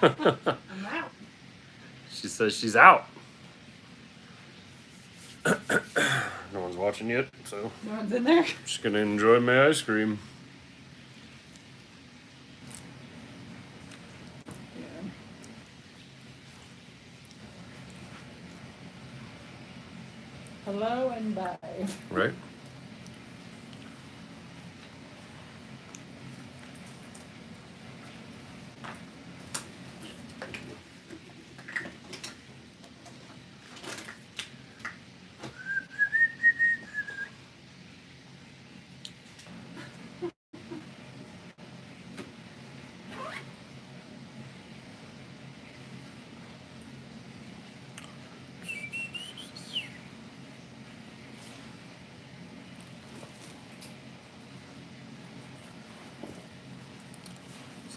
I'm out. She says she's out. No one's watching yet, so No one's in there. just gonna enjoy my ice cream. Yeah. Hello and bye. Right?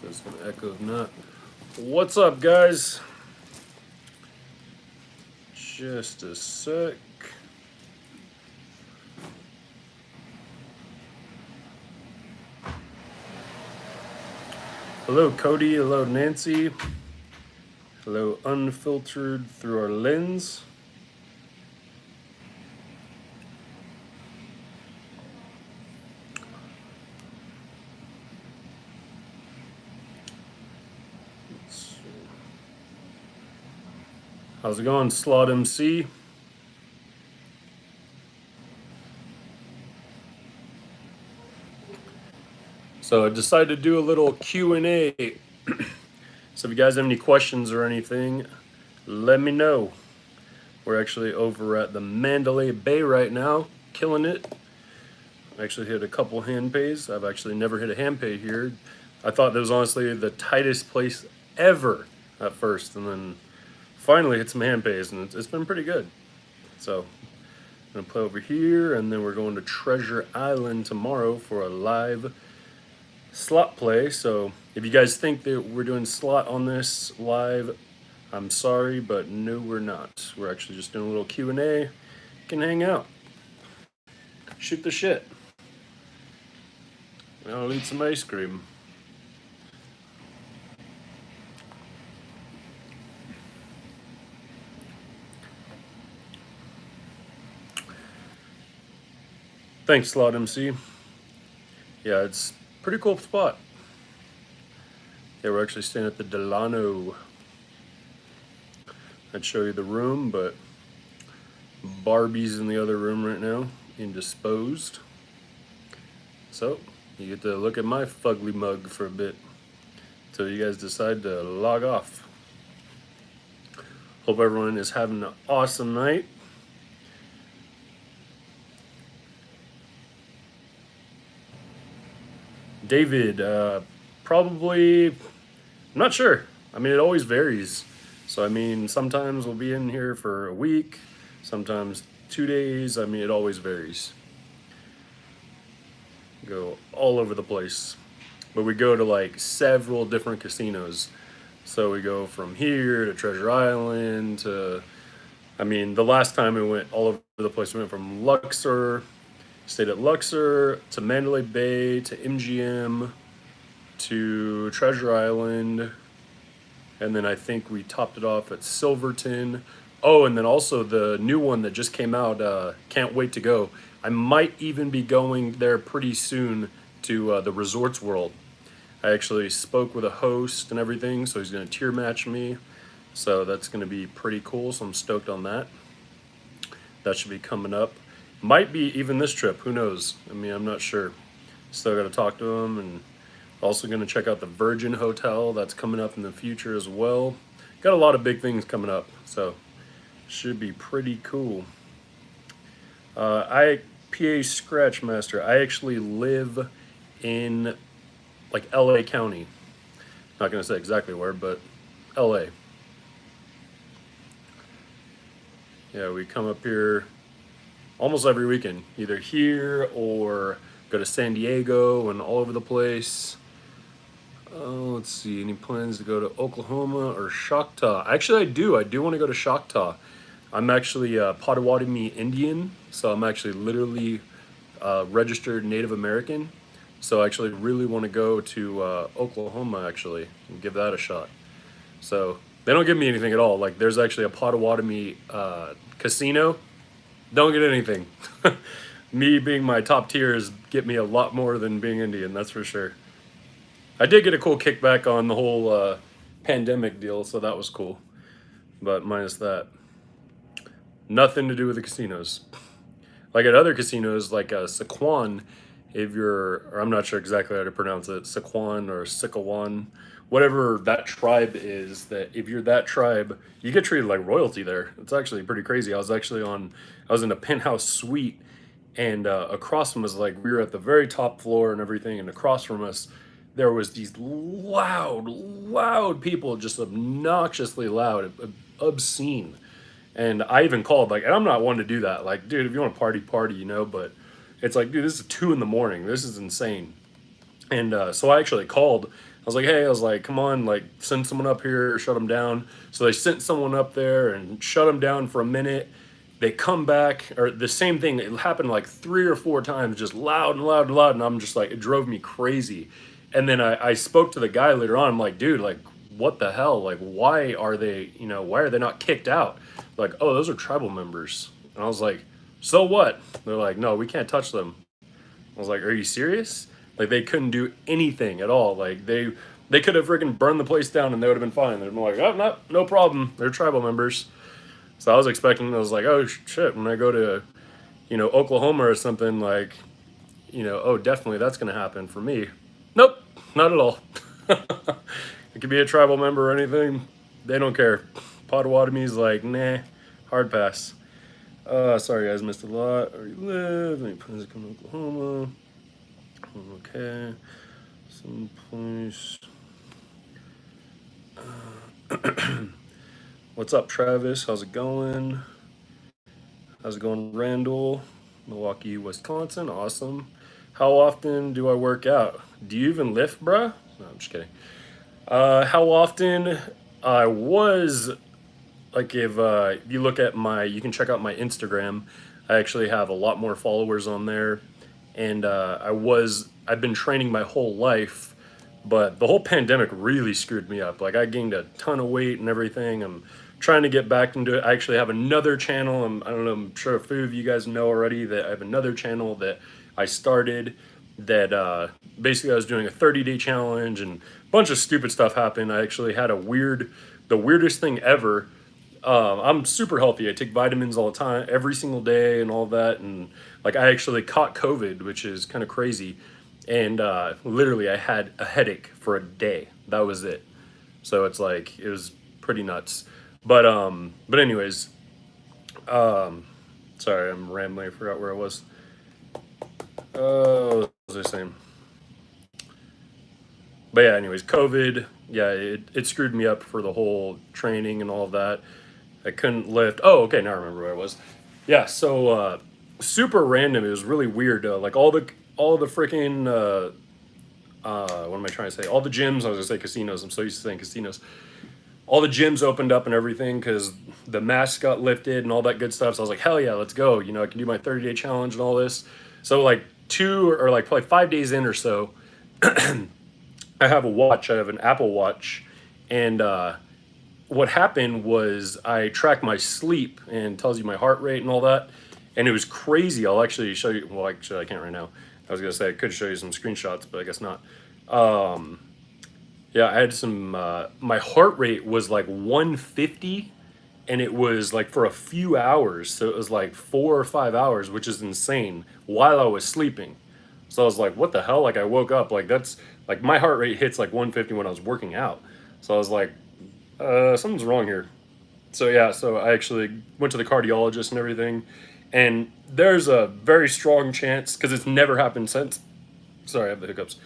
So it's gonna echo if not. What's up, guys? Just a sec. Hello, Cody. Hello, Nancy. Hello, unfiltered through our lens. How's it going, Slot MC? So I decided to do a little Q&A. So if you guys have any questions or anything, let me know. We're actually over at the Mandalay Bay right now, killing it. I actually hit a couple hand pays. I've actually never hit a hand pay here. I thought that was honestly the tightest place ever at first, and then finally hit some hand pays, and it's been pretty good. So I'm gonna play over here, and then we're going to Treasure Island tomorrow for a live slot play. So if you guys think that we're doing slot on this live, I'm sorry, but no, we're not. We're actually just doing a little Q&A. Can hang out, shoot the shit. I'll eat some ice cream. Thanks, Slot MC. Yeah, it's a pretty cool spot. Yeah, we're actually staying at the Delano. I'd show you the room, but Barbie's in the other room right now, indisposed. So you get to look at my fugly mug for a bit till you guys decide to log off. Hope everyone is having an awesome night. David, probably, I'm not sure. I mean, it always varies. So, I mean, sometimes we'll be in here for a week, sometimes 2 days. I mean, it always varies. Go all over the place. But we go to like several different casinos. So we go from here to Treasure Island to, I mean, the last time we went all over the place, we went from Luxor, stayed at Luxor, to Mandalay Bay, to MGM, to Treasure Island, and then I think we topped it off at Silverton. Oh, and then also the new one that just came out, can't wait to go. I might even be going there pretty soon to the Resorts World. I actually spoke with a host and everything, so he's going to tier match me. So that's going to be pretty cool, so I'm stoked on that. That should be coming up. Might be even this trip, who knows? I mean, I'm not sure. Still got to talk to him, and also going to check out the Virgin Hotel. That's coming up in the future as well. Got a lot of big things coming up, so should be pretty cool. PA Scratch Master. I actually live in like LA County. Not gonna say exactly where, but LA. Yeah, we come up here almost every weekend, either here or go to San Diego and all over the place. Let's see, any plans to go to Oklahoma or Choctaw? Actually, I do. I do want to go to Choctaw. I'm actually Potawatomi Indian, so I'm actually literally registered Native American. So I actually really want to go to Oklahoma, actually, and give that a shot. So they don't give me anything at all. Like there's actually a Potawatomi casino. Don't get anything. Me being my top tiers get me a lot more than being Indian, that's for sure. I did get a cool kickback on the whole pandemic deal, so that was cool. But minus that, nothing to do with the casinos. Like at other casinos, like Sequan, if you're, or I'm not sure exactly how to pronounce it, Sequan or Sikawan, whatever that tribe is, that if you're that tribe, you get treated like royalty there. It's actually pretty crazy. I was in a penthouse suite, and across from us, like we were at the very top floor and everything, and across from us, there was these loud people, just obnoxiously loud, obscene. And I even called, like, and I'm not one to do that. Like, dude, if you want to party, you know, but it's like, dude, this is 2 in the morning. This is insane. And so I actually called. I was like, hey, I was like, come on, like, send someone up here, shut them down. So they sent someone up there and shut them down for a minute. They come back, or the same thing. It happened like 3 or 4 times, just loud and loud and loud. And I'm just like, it drove me crazy. And then I spoke to the guy later on. I'm like, dude, like, what the hell? Like, why are they, why are they not kicked out? Like, oh, those are tribal members. And I was like, so what? They're like, no, we can't touch them. I was like, are you serious? Like, they couldn't do anything at all. Like, they could have freaking burned the place down and they would have been fine. They're like, oh, no problem. They're tribal members. So I was expecting, I was like, oh, shit, when I go to, Oklahoma or something, like, oh, definitely that's going to happen for me. Nope, not at all. It could be a tribal member or anything. They don't care. Potawatomi's like, nah, hard pass. Sorry guys, missed a lot. Where you live? Any plans to come to Oklahoma? Okay. Someplace. What's up, Travis? How's it going? How's it going, Randall? Milwaukee, Wisconsin. Awesome. How often do I work out? Do you even lift, bruh? No, I'm just kidding. How often? I was like, if you look at you can check out my Instagram. I actually have a lot more followers on there, and I've been training my whole life, but the whole pandemic really screwed me up. Like I gained a ton of weight and everything. I'm trying to get back into it. I actually have another channel. I don't know. I'm sure a few of you guys know already that I have another channel that I started. That basically I was doing a 30-day challenge and a bunch of stupid stuff happened. I actually had the weirdest thing ever. I'm super healthy. I take vitamins all the time, every single day, and all that. And like, I actually caught COVID, which is kind of crazy. And literally, I had a headache for a day. That was it. So it's like it was pretty nuts. But anyways, sorry, I'm rambling. I forgot where I was. What was I saying? But yeah, anyways, COVID. Yeah, it screwed me up for the whole training and all of that. I couldn't lift. Oh, okay, now I remember where I was. Yeah, so super random. It was really weird. Like all the freaking what am I trying to say? All the gyms. I was gonna say casinos. I'm so used to saying casinos. All the gyms opened up and everything because the masks got lifted and all that good stuff. So I was like, hell yeah, let's go. I can do my 30-day challenge and all this. So like 5 days in or so, I have a watch. I have an Apple Watch, and what happened was I tracked my sleep and tells you my heart rate and all that, and it was crazy. I'll actually show you. Well, actually, I can't right now. I was gonna say I could show you some screenshots, but I guess not. Yeah, I had some. My heart rate was like 150, and it was like for a few hours. So it was like 4 or 5 hours, which is insane, while I was sleeping. So I was like, what the hell? Like I woke up, like that's like my heart rate hits like 150 when I was working out. So I was like, something's wrong here. So yeah, so I actually went to the cardiologist and everything, and there's a very strong chance, because it's never happened since. Sorry, I have the hiccups.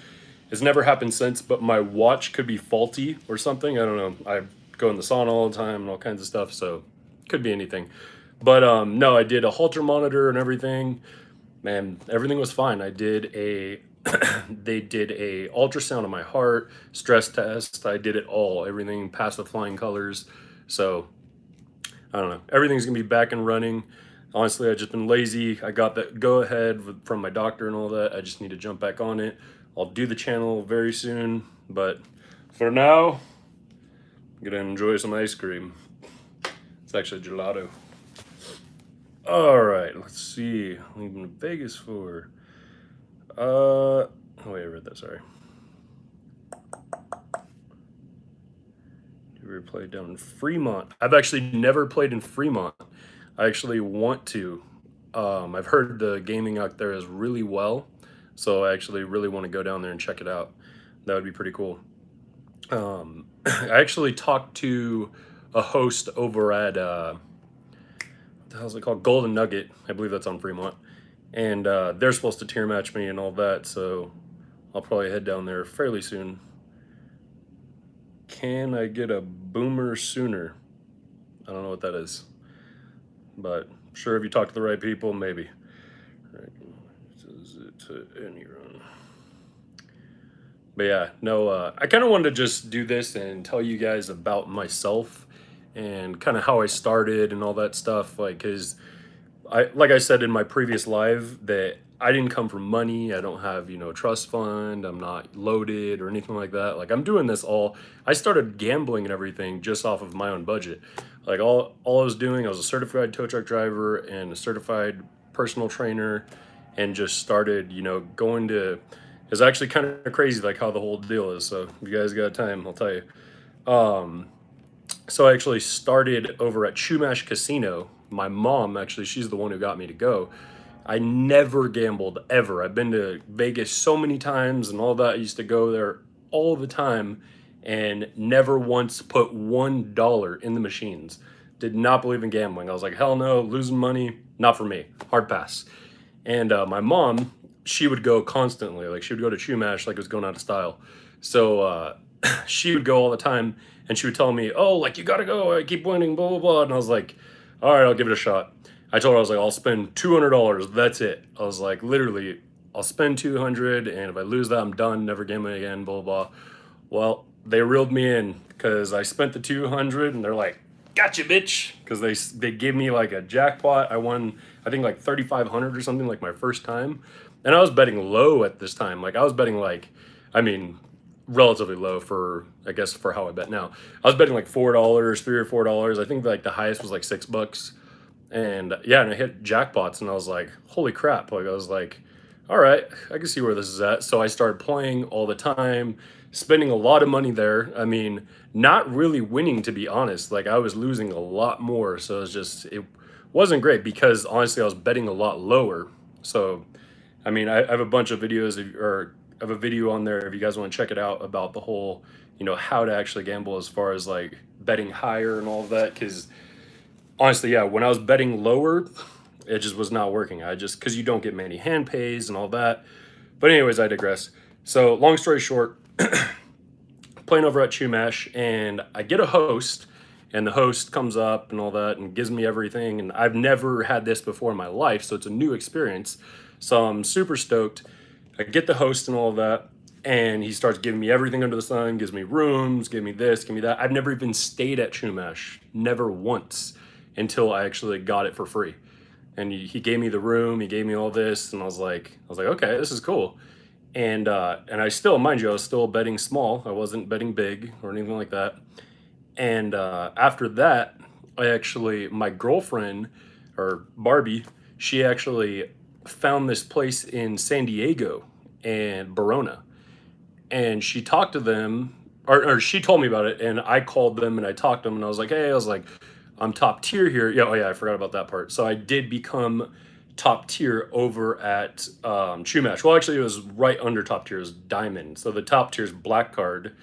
It's never happened since, but my watch could be faulty or something. I don't know. I go in the sauna all the time and all kinds of stuff, so could be anything. But no, I did a Holter monitor and everything. Man, everything was fine. I did a they did a ultrasound of my heart, stress test. I did it all. Everything passed with flying colors. So I don't know. Everything's gonna be back and running. Honestly, I've just been lazy. I got that go ahead from my doctor and all that. I just need to jump back on it. I'll do the channel very soon, but for now, Gonna enjoy some ice cream. It's actually gelato. All right, let's see. Leaving Vegas for. Oh wait, I read that. Sorry. You ever played down in Fremont? I've actually never played in Fremont. I actually want to. I've heard the gaming out there is really well, so I actually really want to go down there and check it out. That would be pretty cool. I actually talked to a host over at what the hell's it called? Golden Nugget. I believe that's on Fremont, and they're supposed to tier match me and all that. So I'll probably head down there fairly soon. Can I get a boomer sooner? I don't know what that is, but sure, if you talk to the right people, maybe. Right. Is it to any run? But yeah, no, I kind of wanted to just do this and tell you guys about myself and kind of how I started and all that stuff. Like, cause like I said in my previous live, that I didn't come from money. I don't have, trust fund. I'm not loaded or anything like that. Like I'm doing this all, I started gambling and everything just off of my own budget. Like all I was doing, I was a certified tow truck driver and a certified personal trainer and just started, going to, it's actually kind of crazy like how the whole deal is. So if you guys got time, I'll tell you. So I actually started over at Chumash Casino. My mom, actually, she's the one who got me to go. I never gambled ever. I've been to Vegas so many times and all that. I used to go there all the time and never once put $1 in the machines. Did not believe in gambling. I was like, hell no, losing money, not for me. Hard pass. And my mom, she would go constantly. Like she would go to Chumash like it was going out of style. So she would go all the time and she would tell me, oh, like you gotta go, I keep winning, blah, blah, blah. And I was like, all right, I'll give it a shot. I told her, I was like, I'll spend $200. That's it. I was like, literally, I'll spend 200 and if I lose that, I'm done, never gambling again, blah, blah, blah. Well, they reeled me in because I spent the 200 and they're like, gotcha, bitch. Because they gave me like a jackpot. I won, I think like 3,500 or something like my first time. And I was betting low at this time. Like I was betting like, I mean, relatively low for, I guess, for how I bet now. I was betting like $4, $3 or $4. I think like the highest was like $6. And yeah, and I hit jackpots and I was like, holy crap. Like I was like, all right, I can see where this is at. So I started playing all the time, spending a lot of money there. I mean, not really winning, to be honest. Like I was losing a lot more. So it wasn't great because honestly, I was betting a lot lower. So, I mean, I have a bunch of videos or I have a video on there if you guys want to check it out about the whole, how to actually gamble as far as like betting higher and all of that. Cause honestly, yeah, when I was betting lower, it just was not working. Because you don't get many hand pays and all that. But anyways, I digress. So long story short, playing over at Chumash and I get a host and the host comes up and all that and gives me everything. And I've never had this before in my life. So it's a new experience. So I'm super stoked. I get the host and all of that. And he starts giving me everything under the sun, gives me rooms, give me this, give me that. I've never even stayed at Chumash, never once, until I actually got it for free. And he gave me the room, he gave me all this, and I was like, okay, this is cool. And I still, mind you, I was still betting small. I wasn't betting big or anything like that. And after that, my girlfriend, or Barbie, she actually found this place in San Diego and Barona. And she talked to them, or she told me about it, and I called them and I talked to them, and I was like, hey, I'm top tier here. Yeah, oh yeah, I forgot about that part. So I did become top tier over at Chumash. Well, actually, it was right under top tier is Diamond. So the top tier is Black Card,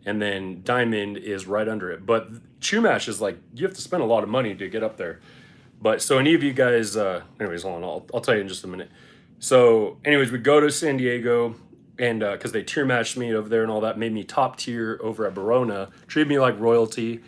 and then Diamond is right under it. But Chumash is like, you have to spend a lot of money to get up there. But so any of you guys, anyways, hold on, I'll tell you in just a minute. So anyways, we go to San Diego, and because they tier matched me over there and all that, made me top tier over at Barona, treated me like royalty.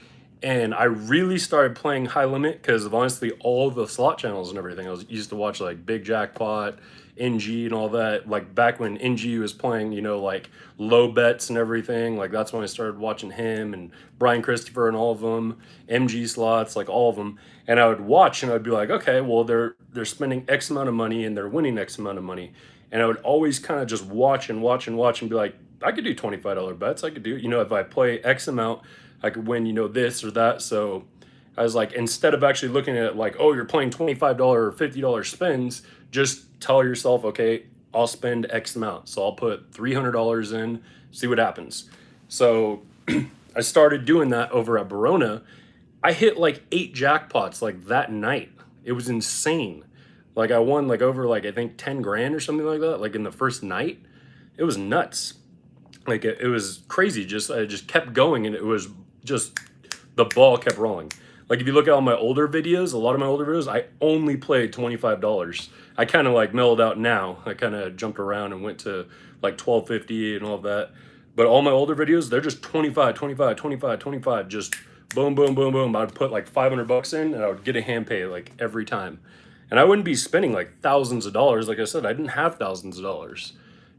And I really started playing high limit because of honestly all the slot channels and everything. I used to watch like Big Jackpot, NG and all that. Like back when NG was playing, like low bets and everything. Like that's when I started watching him and Brian Christopher and all of them, MG slots, like all of them. And I would watch and I'd be like, okay, well they're spending X amount of money and they're winning X amount of money. And I would always kind of just watch and be like, I could do $25 bets. I could do, if I play X amount, I could win, you know, this or that. So I was like, instead of actually looking at it like, oh, you're playing $25 or $50 spins, just tell yourself, okay, I'll spend X amount. So I'll put $300 in, see what happens. So I started doing that over at Barona. I hit like 8 jackpots like that night. It was insane. Like I won like over like I think 10 grand or something like that, like in the first night. It was nuts. Like it was crazy. Just I just kept going, and it was just the ball kept rolling. Like if you look at all my older videos, a lot of my older videos, I only played $25. I kind of like mellowed out now. I kind of jumped around and went to like 12.50 and all of that. But all my older videos, they're just 25, 25, 25, 25, just boom, boom, boom, boom. I'd put like 500 bucks in, and I would get a hand pay like every time. And I wouldn't be spending like thousands of dollars. Like I said, I didn't have thousands of dollars.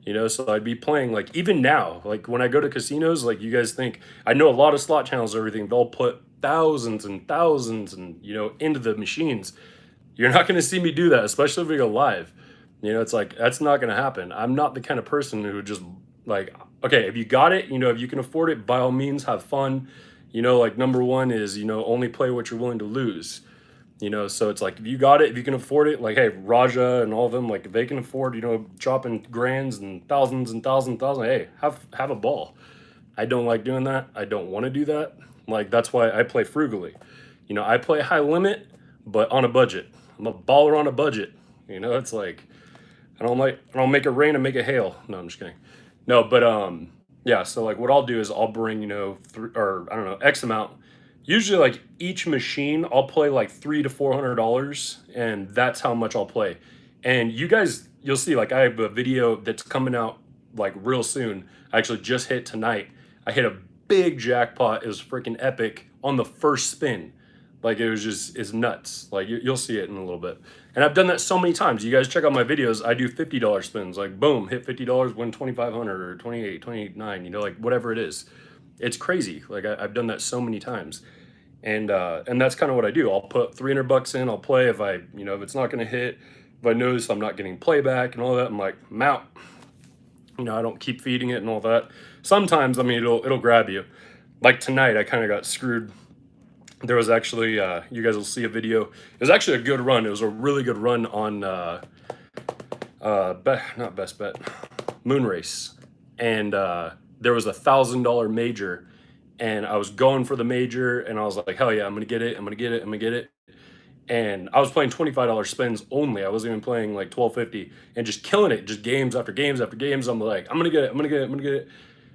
You know, so I'd be playing like even now, like when I go to casinos, like you guys think I know a lot of slot channels and everything, they'll put thousands and thousands and you know into the machines. You're not going to see me do that, especially if we go live. You know, it's like that's not going to happen. I'm not the kind of person who just like, okay, if you got it, you know, if you can afford it, by all means, have fun. You know, like number one is, you know, only play what you're willing to lose. You know, so it's like if you got it, if you can afford it, like hey, Raja and all of them, like if they can afford, you know, dropping grands and thousands and thousands and thousands, hey, have a ball. I don't like doing that. I don't want to do that. Like that's why I play frugally. You know, I play high limit, but on a budget. I'm a baller on a budget. You know, it's like I don't make it rain and make it hail. No, I'm just kidding. No, but yeah, so like what I'll do is I'll bring, you know, or I don't know, X amount. Usually like each machine I'll play like $300 to $400, and that's how much I'll play. And you guys you'll see like I have a video that's coming out like real soon. I actually just hit tonight. I hit a big jackpot. It was freaking epic on the first spin. Like it was just it's nuts. Like you'll see it in a little bit. And I've done that so many times. You guys check out my videos. I do $50 spins. Like boom, hit $50, win 2,500 or 28, 29. You know, like whatever it is. It's crazy. Like I've done that so many times, and that's kind of what I do. I'll put 300 bucks in. I'll play if I you know if it's not going to hit. If I notice I'm not getting playback and all that, I'm like I'm out. You know, I don't keep feeding it and all that. Sometimes I mean it'll grab you. Like tonight, I kind of got screwed. There was actually you guys will see a video. It was actually a good run. It was a really good run on not best bet, moon race, and there was $1,000 major, and I was going for the major, and I was like, hell yeah, I'm gonna get it, I'm gonna get it, I'm gonna get it. And I was playing $25 spins only. I wasn't even playing like 12.50 and just killing it, just games after games after games. I'm like, I'm gonna get it, I'm gonna get it, I'm gonna get it.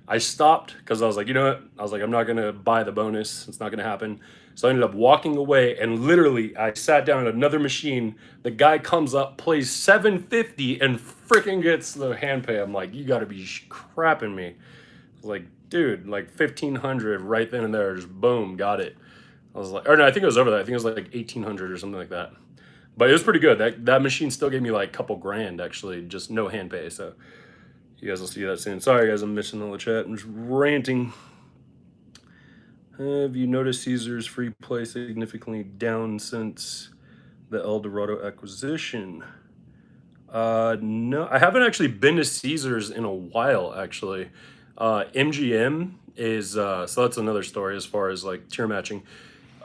I stopped because I was like, you know what? I was like, I'm not gonna buy the bonus. It's not gonna happen. So I ended up walking away, and literally I sat down at another machine. The guy comes up, plays 750, and freaking gets the hand pay. I'm like, you gotta be crapping me. I was like, dude, like 1,500 right then and there, just boom, got it. I was like, or no, I think it was over that. I think it was like 1,800 or something like that. But it was pretty good. That machine still gave me like a couple grand actually, just no hand pay. So you guys will see that soon. Sorry guys, I'm missing all the chat. I'm just ranting. Have you noticed Caesar's free play significantly down since the El Dorado acquisition? No, I haven't actually been to Caesar's in a while actually. MGM is so that's another story as far as like tier matching.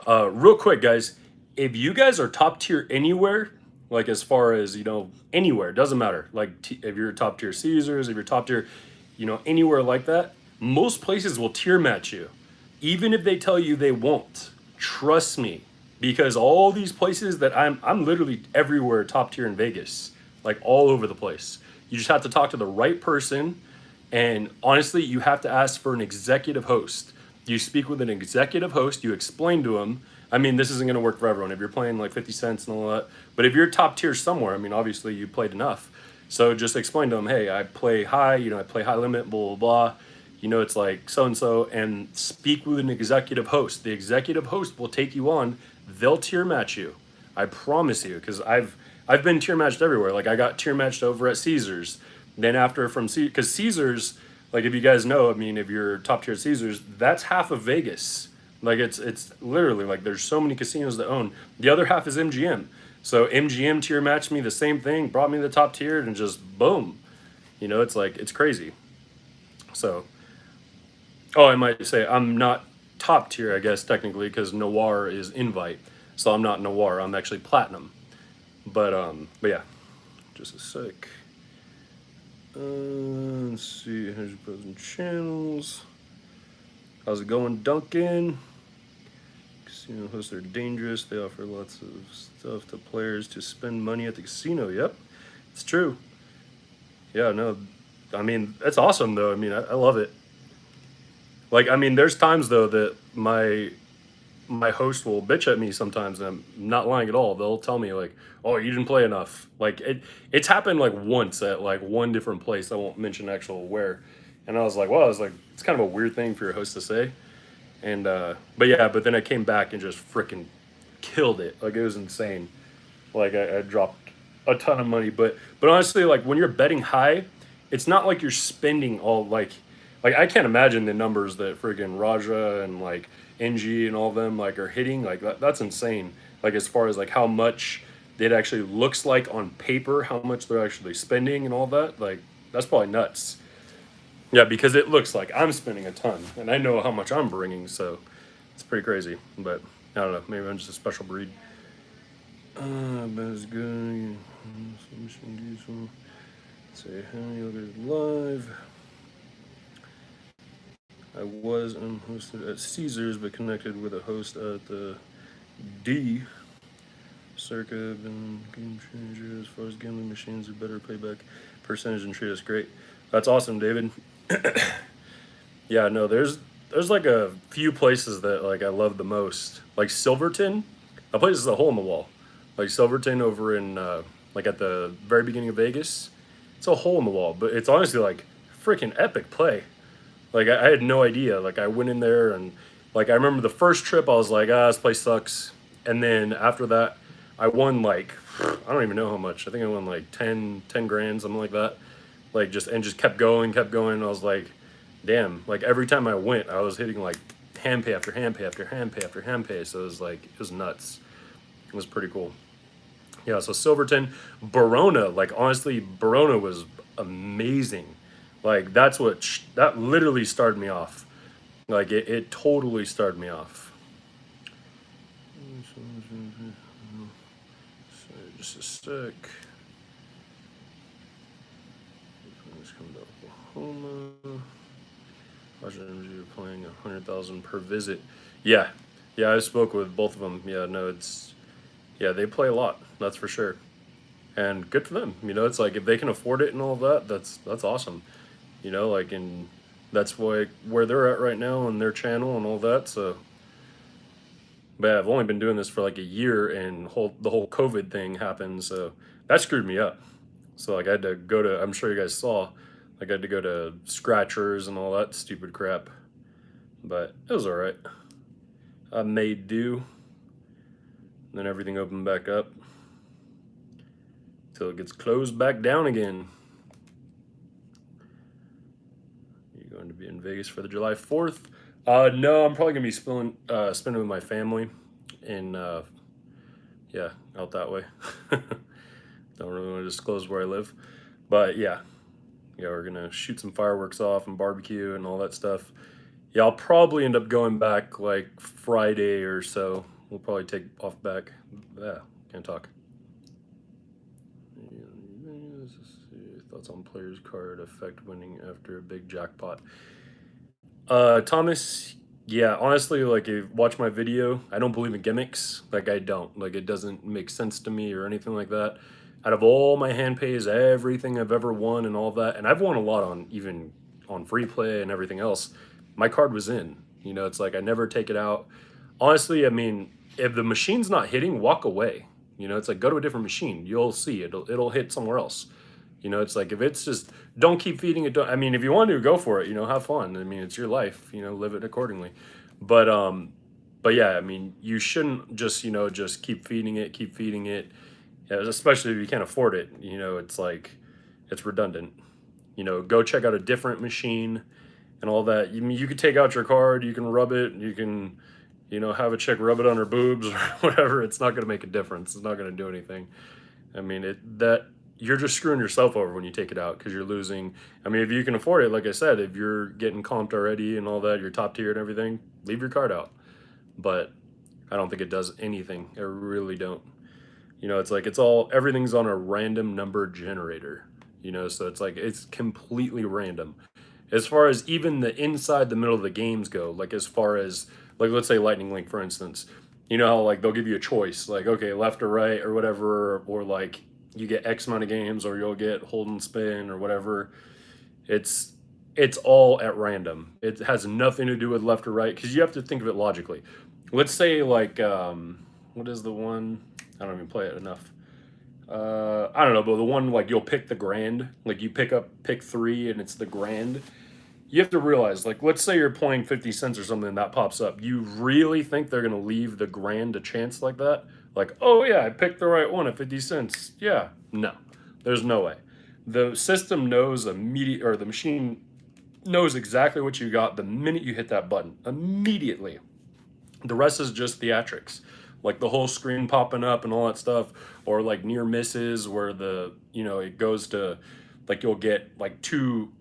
Real quick, guys, if you guys are top tier anywhere, like as far as, you know, anywhere, doesn't matter. Like if you're top tier Caesars, if you're top tier, you know, anywhere like that, most places will tier match you. Even if they tell you they won't. Trust me. Because all these places that I'm literally everywhere top tier in Vegas. Like all over the place. You just have to talk to the right person. And honestly, you have to ask for an executive host. You speak with an executive host, you explain to them. I mean, this isn't going to work for everyone if you're playing like 50 cents and all that. But if you're top tier somewhere, I mean, obviously you played enough. So just explain to them, hey, I play high, you know, I play high limit, blah, blah, blah. You know, it's like so-and-so, and speak with an executive host. The executive host will take you on. They'll tier match you. I promise you, because I've been tier matched everywhere. Like I got tier matched over at Caesars. Then after from because Caesars, like if you guys know, I mean, if you're top tier Caesars, that's half of Vegas. Like it's literally like there's so many casinos that own. The other half is MGM. So MGM tier matched me the same thing, brought me to the top tier, and just boom. You know, it's like it's crazy. So, oh, I might say I'm not top tier, I guess, technically, because Noir is invite. So I'm not Noir, I'm actually platinum. But yeah, just a sec. Let's see, here's your pros and channels. How's it going, Duncan? Casino hosts are dangerous. They offer lots of stuff to players to spend money at the casino. Yep, it's true. Yeah, no, I mean, that's awesome, though. I mean, I love it. Like, I mean, there's times, though, that my host will bitch at me sometimes, and I'm not lying at all. They'll tell me like, "Oh, you didn't play enough." Like it's happened like once at like one different place. I won't mention actual where. And I was like, "Well," I was like, "It's kind of a weird thing for your host to say." And but yeah, but then I came back and just freaking killed it. Like it was insane. Like I dropped a ton of money, but honestly, like when you're betting high, it's not like you're spending all like I can't imagine the numbers that friggin' Raja and like NG and all of them like are hitting. Like that's insane. Like as far as like how much it actually looks like on paper, how much they're actually spending and all that. Like that's probably nuts. Yeah, because it looks like I'm spending a ton, and I know how much I'm bringing, so it's pretty crazy. But I don't know. Maybe I'm just a special breed. But it's good. Say hi, you're live. I was hosted at Caesars, but connected with a host at the D. Circa been game changer as far as gambling machines, a better payback percentage and treat us great. That's awesome, David. Yeah, no, there's like a few places that like I love the most. Like Silverton, that place is a hole in the wall. Like Silverton over in like at the very beginning of Vegas, it's a hole in the wall, but it's honestly like freaking epic play. Like I had no idea. Like I went in there and like I remember the first trip I was like, this place sucks. And then after that, I won like I don't even know how much. I think I won like 10 grand, something like that. Like just kept going, kept going. I was like, damn. Like every time I went, I was hitting like hand pay after hand pay after hand pay after hand pay. So it was like it was nuts. It was pretty cool. Yeah, so Silverton, Barona, like honestly, Barona was amazing. Like that literally started me off. Like it totally started me off. Sorry, just a sec. Let's come to Oklahoma. Washington, you're playing 100,000 per visit. Yeah, yeah, I spoke with both of them. Yeah, no, yeah, they play a lot. That's for sure. And good for them. You know, it's like if they can afford it and all that, that's awesome. You know, like and that's where they're at right now on their channel and all that. So, but yeah, I've only been doing this for like a year, and the whole COVID thing happened, so that screwed me up. So like I had to go to. I'm sure you guys saw. Like I had to go to scratchers and all that stupid crap. But it was all right. I made do. Then everything opened back up till it gets closed back down again. You're going to be in Vegas for the July 4th? No, I'm probably gonna be spending with my family in yeah, out that way. Don't really want to disclose where I live, but yeah, we're gonna shoot some fireworks off and barbecue and all that stuff. Yeah, I'll probably end up going back like Friday or so. We'll probably take off back. Yeah, can't talk. Thoughts on players card effect winning after a big jackpot. Thomas, yeah, honestly, like if you watch my video, I don't believe in gimmicks. Like I don't. Like it doesn't make sense to me or anything like that. Out of all my hand pays, everything I've ever won and all that, and I've won a lot on even on free play and everything else, my card was in. You know, it's like I never take it out. Honestly, I mean, if the machine's not hitting, walk away. You know, it's like go to a different machine. You'll see it'll hit somewhere else. You know, it's like if it's just don't keep feeding it. I mean, if you want to go for it, you know, have fun. I mean, it's your life. You know, live it accordingly. But yeah, I mean, you shouldn't just just keep feeding it, yeah, especially if you can't afford it. You know, it's like it's redundant. You know, go check out a different machine and all that. You could take out your card, you can rub it, you can have a chick rub it on her boobs or whatever. It's not going to make a difference. It's not going to do anything. I mean, you're just screwing yourself over when you take it out because you're losing. I mean, if you can afford it, like I said, if you're getting comped already and all that, you're top tier and everything, leave your card out. But I don't think it does anything. I really don't. You know, it's like everything's on a random number generator. You know, so it's like it's completely random. As far as even the inside the middle of the games go, like as far as like let's say Lightning Link for instance, you know how like they'll give you a choice, like okay, left or right or whatever, or like you get X amount of games or you'll get hold and spin or whatever. It's it's all at random. It has nothing to do with left or right because you have to think of it logically. Let's say like what is the one? I don't even play it enough. I don't know, but the one like you'll pick the grand, like you pick three and it's the grand. You have to realize, like, let's say you're playing 50 cents or something and that pops up. You really think they're gonna leave the grand a chance like that? Like, oh yeah, I picked the right one at 50 cents. Yeah, no, there's no way. The system knows immediate, or the machine knows exactly what you got the minute you hit that button. Immediately. The rest is just theatrics, like the whole screen popping up and all that stuff, or like near misses where the it goes to like you'll get like two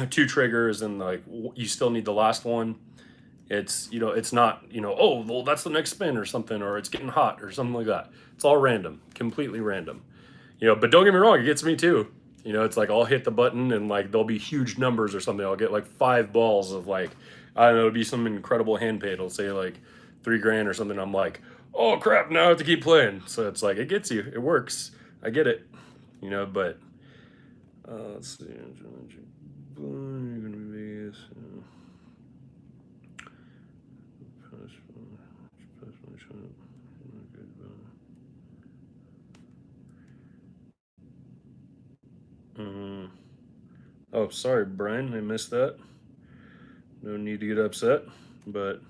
two triggers and like you still need the last one. It's it's not oh well that's the next spin or something or it's getting hot or something like that. It's all random, completely random. But don't get me wrong, it gets me too. It's like I'll hit the button and like there'll be huge numbers or something. I'll get like 5 balls of like I don't know, it'll be some incredible hand pay. It'll say like 3 grand or something. I'm like, oh crap, now I have to keep playing. So it's like it gets you. It works. I get it. But let's see. Oh, sorry, Brian. I missed that. No need to get upset. But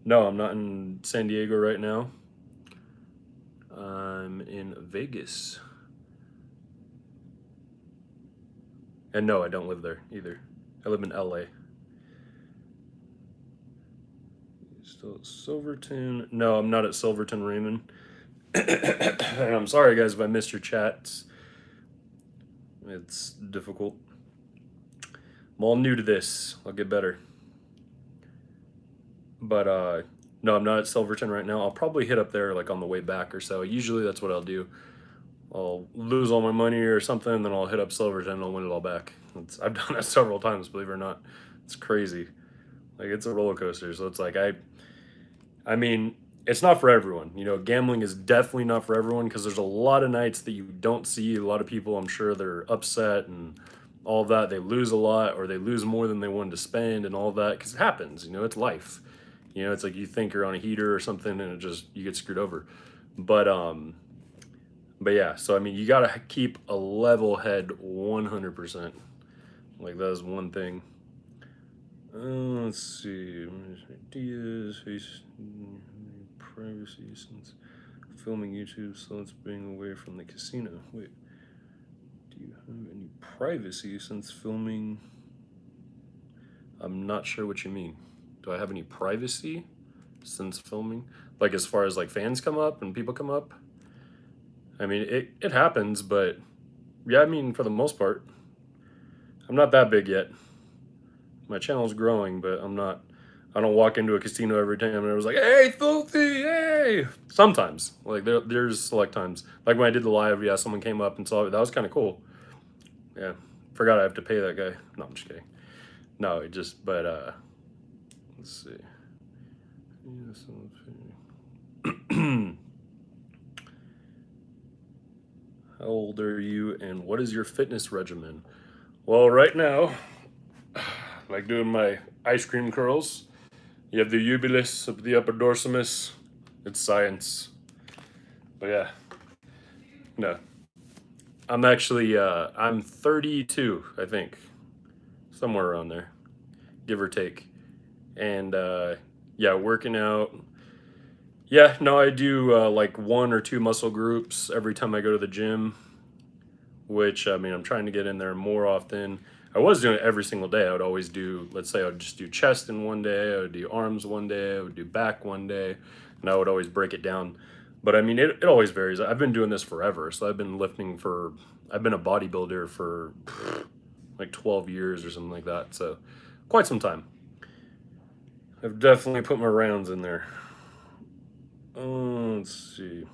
no, I'm not in San Diego right now. I'm in Vegas. And no, I don't live there either. I live in LA. Still at Silverton? No, I'm not at Silverton, Raymond. And I'm sorry, guys, if I missed your chats. It's difficult. I'm all new to this. I'll get better. But no, I'm not at Silverton right now. I'll probably hit up there like on the way back or so. Usually that's what I'll do. I'll lose all my money or something, and then I'll hit up Silverton and I'll win it all back. I've done that several times, believe it or not. It's crazy. Like it's a roller coaster. So it's like I mean, it's not for everyone. Gambling is definitely not for everyone because there's a lot of nights that you don't see. A lot of people, I'm sure, they're upset and all that. They lose a lot or they lose more than they wanted to spend and all that because it happens. It's life. It's like you think you're on a heater or something and you get screwed over. But yeah, so I mean, you gotta keep a level head 100%. Like that is one thing. Let's see. Ideas, privacy since filming YouTube, so it's being away from the casino. Wait, do you have any privacy since filming? I'm not sure what you mean. Do I have any privacy since filming? Like as far as like fans come up and people come up? I mean, it happens, but yeah, I mean, for the most part, I'm not that big yet. My channel's growing, but I don't walk into a casino every time and I was like, hey, filthy, hey. Sometimes, like there's select times. Like when I did the live, yeah, someone came up and saw it. That was kind of cool. Yeah, forgot I have to pay that guy. No, I'm just kidding. No, let's see. How old are you and what is your fitness regimen? Well, right now, like doing my ice cream curls. You have the ubulus of the upper dorsimus. It's science. But yeah, no. I'm actually, I'm 32, I think. Somewhere around there, give or take. And yeah, working out. Yeah, no, I do like 1 or 2 muscle groups every time I go to the gym, which I mean, I'm trying to get in there more often. I was doing it every single day. I would always do, let's say I would just do chest in one day, I would do arms one day, I would do back one day, and I would always break it down. But I mean, it always varies. I've been doing this forever. So I've been I've been a bodybuilder for like 12 years or something like that. So quite some time. I've definitely put my rounds in there. Let's see.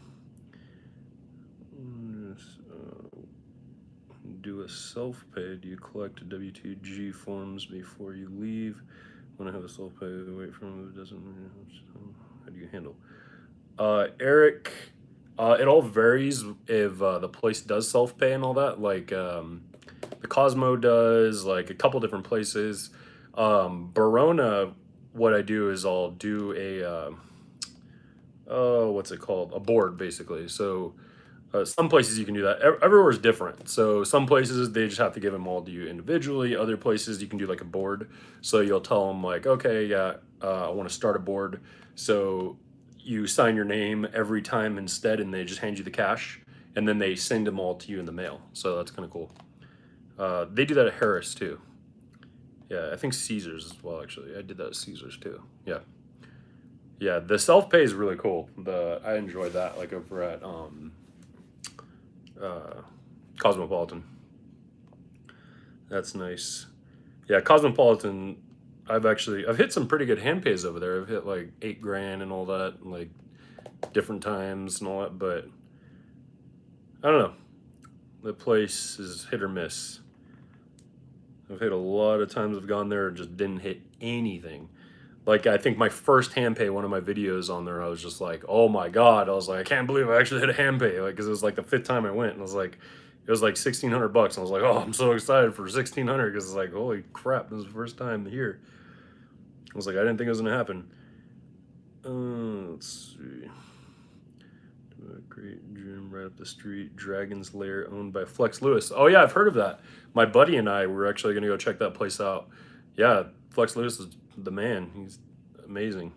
Do a self-pay. Do you collect W2G forms before you leave? When I have a self-pay, wait for him. It doesn't. How do you handle? Eric, it all varies if the place does self-pay and all that. Like the Cosmo does, like a couple different places. Barona, what I do is I'll do a oh, what's it called? A board, basically. So some places you can do that. Everywhere's different. So some places they just have to give them all to you individually. Other places you can do like a board. So you'll tell them like, okay, yeah, I want to start a board. So you sign your name every time instead, and they just hand you the cash, and then they send them all to you in the mail. So that's kind of cool. They do that at Harris too. Yeah, I think Caesars as well. Actually, I did that at Caesars too. Yeah, yeah. The self pay is really cool. I enjoy that. Like over at uh, Cosmopolitan. That's nice. Yeah, Cosmopolitan. I've hit some pretty good hand pays over there. I've hit like 8 grand and all that, like different times and all that. But I don't know. The place is hit or miss. I've hit a lot of times. I've gone there and just didn't hit anything. Like I think my first hand pay, one of my videos on there, I was just like, oh my god! I was like, I can't believe I actually hit a hand pay, like because it was like the 5th time I went, and I was like, it was like $1,600. And I was like, oh, I'm so excited for 1,600 because it's like, holy crap, this is the first time here. I was like, I didn't think it was gonna happen. Let's see. A great gym right up the street, Dragon's Lair, owned by Flex Lewis. Oh yeah, I've heard of that. My buddy and I were actually gonna go check that place out. Yeah, Flex Lewis is the man. He's amazing.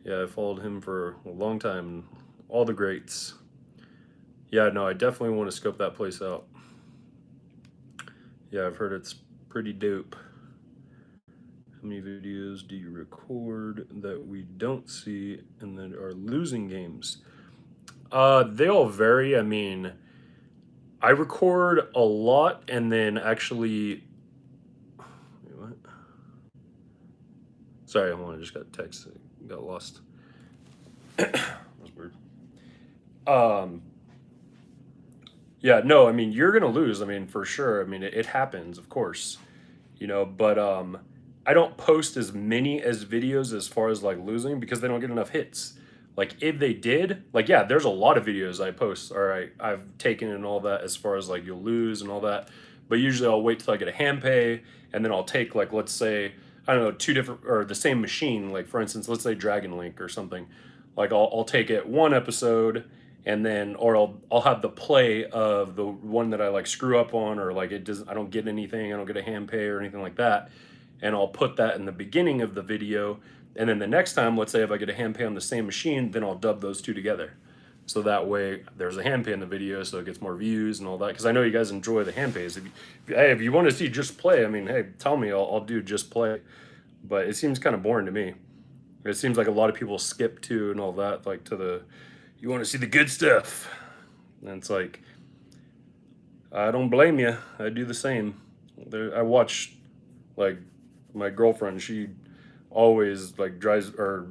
Yeah, I followed him for a long time. All the greats. Yeah, no, I definitely want to scope that place out. Yeah, I've heard it's pretty dope. How many videos do you record that we don't see and that are losing games? They all vary. I mean, I record a lot and then actually. Wait, what? Sorry, hold on. I just got a text. Got lost. That was weird. Um, yeah, no, I mean, you're gonna lose. I mean, for sure. I mean, it happens, of course, but I don't post as many as videos as far as like losing because they don't get enough hits. Like if they did, like yeah, there's a lot of videos I post or I've taken and all that as far as like you'll lose and all that. But usually I'll wait till I get a hand pay and then I'll take like let's say I don't know two different or the same machine. Like for instance, let's say Dragon Link or something. Like I'll take it one episode and then or I'll have the play of the one that I like screw up on or like it doesn't I don't get anything, I don't get a hand pay or anything like that. And I'll put that in the beginning of the video. And then the next time, let's say if I get a hand pay on the same machine, then I'll dub those two together. So that way there's a hand pay in the video so it gets more views and all that. Because I know you guys enjoy the hand pays. If you want to see just play, I mean, hey, tell me, I'll do just play. But it seems kind of boring to me. It seems like a lot of people skip to and all that, like to the, you want to see the good stuff. And it's like, I don't blame you. I do the same. I watch, like, my girlfriend, she always like drives or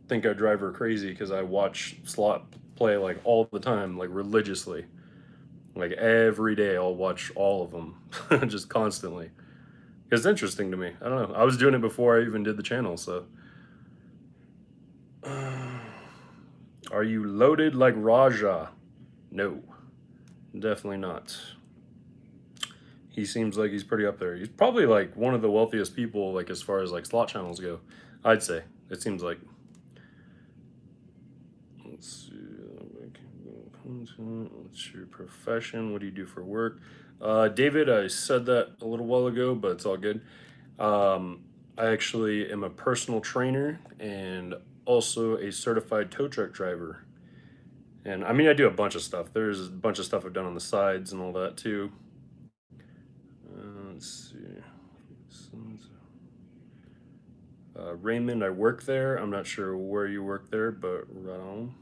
think I drive her crazy because I watch slot play like all the time, like religiously. Like every day I'll watch all of them just constantly. It's interesting to me. I don't know. I was doing it before I even did the channel, so. Are you loaded like Raja? No, definitely not. He seems like he's pretty up there. He's probably like one of the wealthiest people, like as far as like slot channels go. I'd say it seems like. Let's see. What's your profession? What do you do for work? David, I said that a little while ago, but it's all good. I actually am a personal trainer and also a certified tow truck driver. And I mean, I do a bunch of stuff. There's a bunch of stuff I've done on the sides and all that too. Let's see. Raymond, I work there. I'm not sure where you work there, but right on.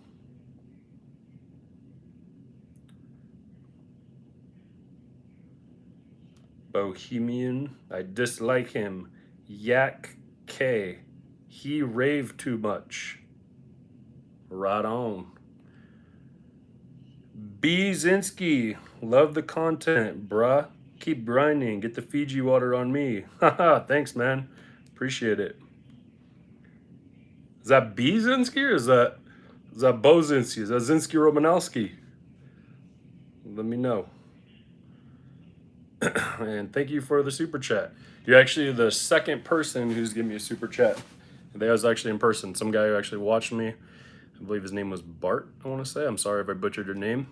Bohemian. I dislike him. Yak K. He raved too much. Right on. Bezinski. Love the content, bruh. Keep grinding. Get the Fiji water on me. Haha, thanks, man. Appreciate it. Is that Bezinski or is that Bozinski? Is that Zinski Romanowski? Let me know. And thank you for the super chat. You're actually the second person who's given me a super chat. That was actually in person. Some guy who actually watched me. I believe his name was Bart, I want to say. I'm sorry if I butchered your name.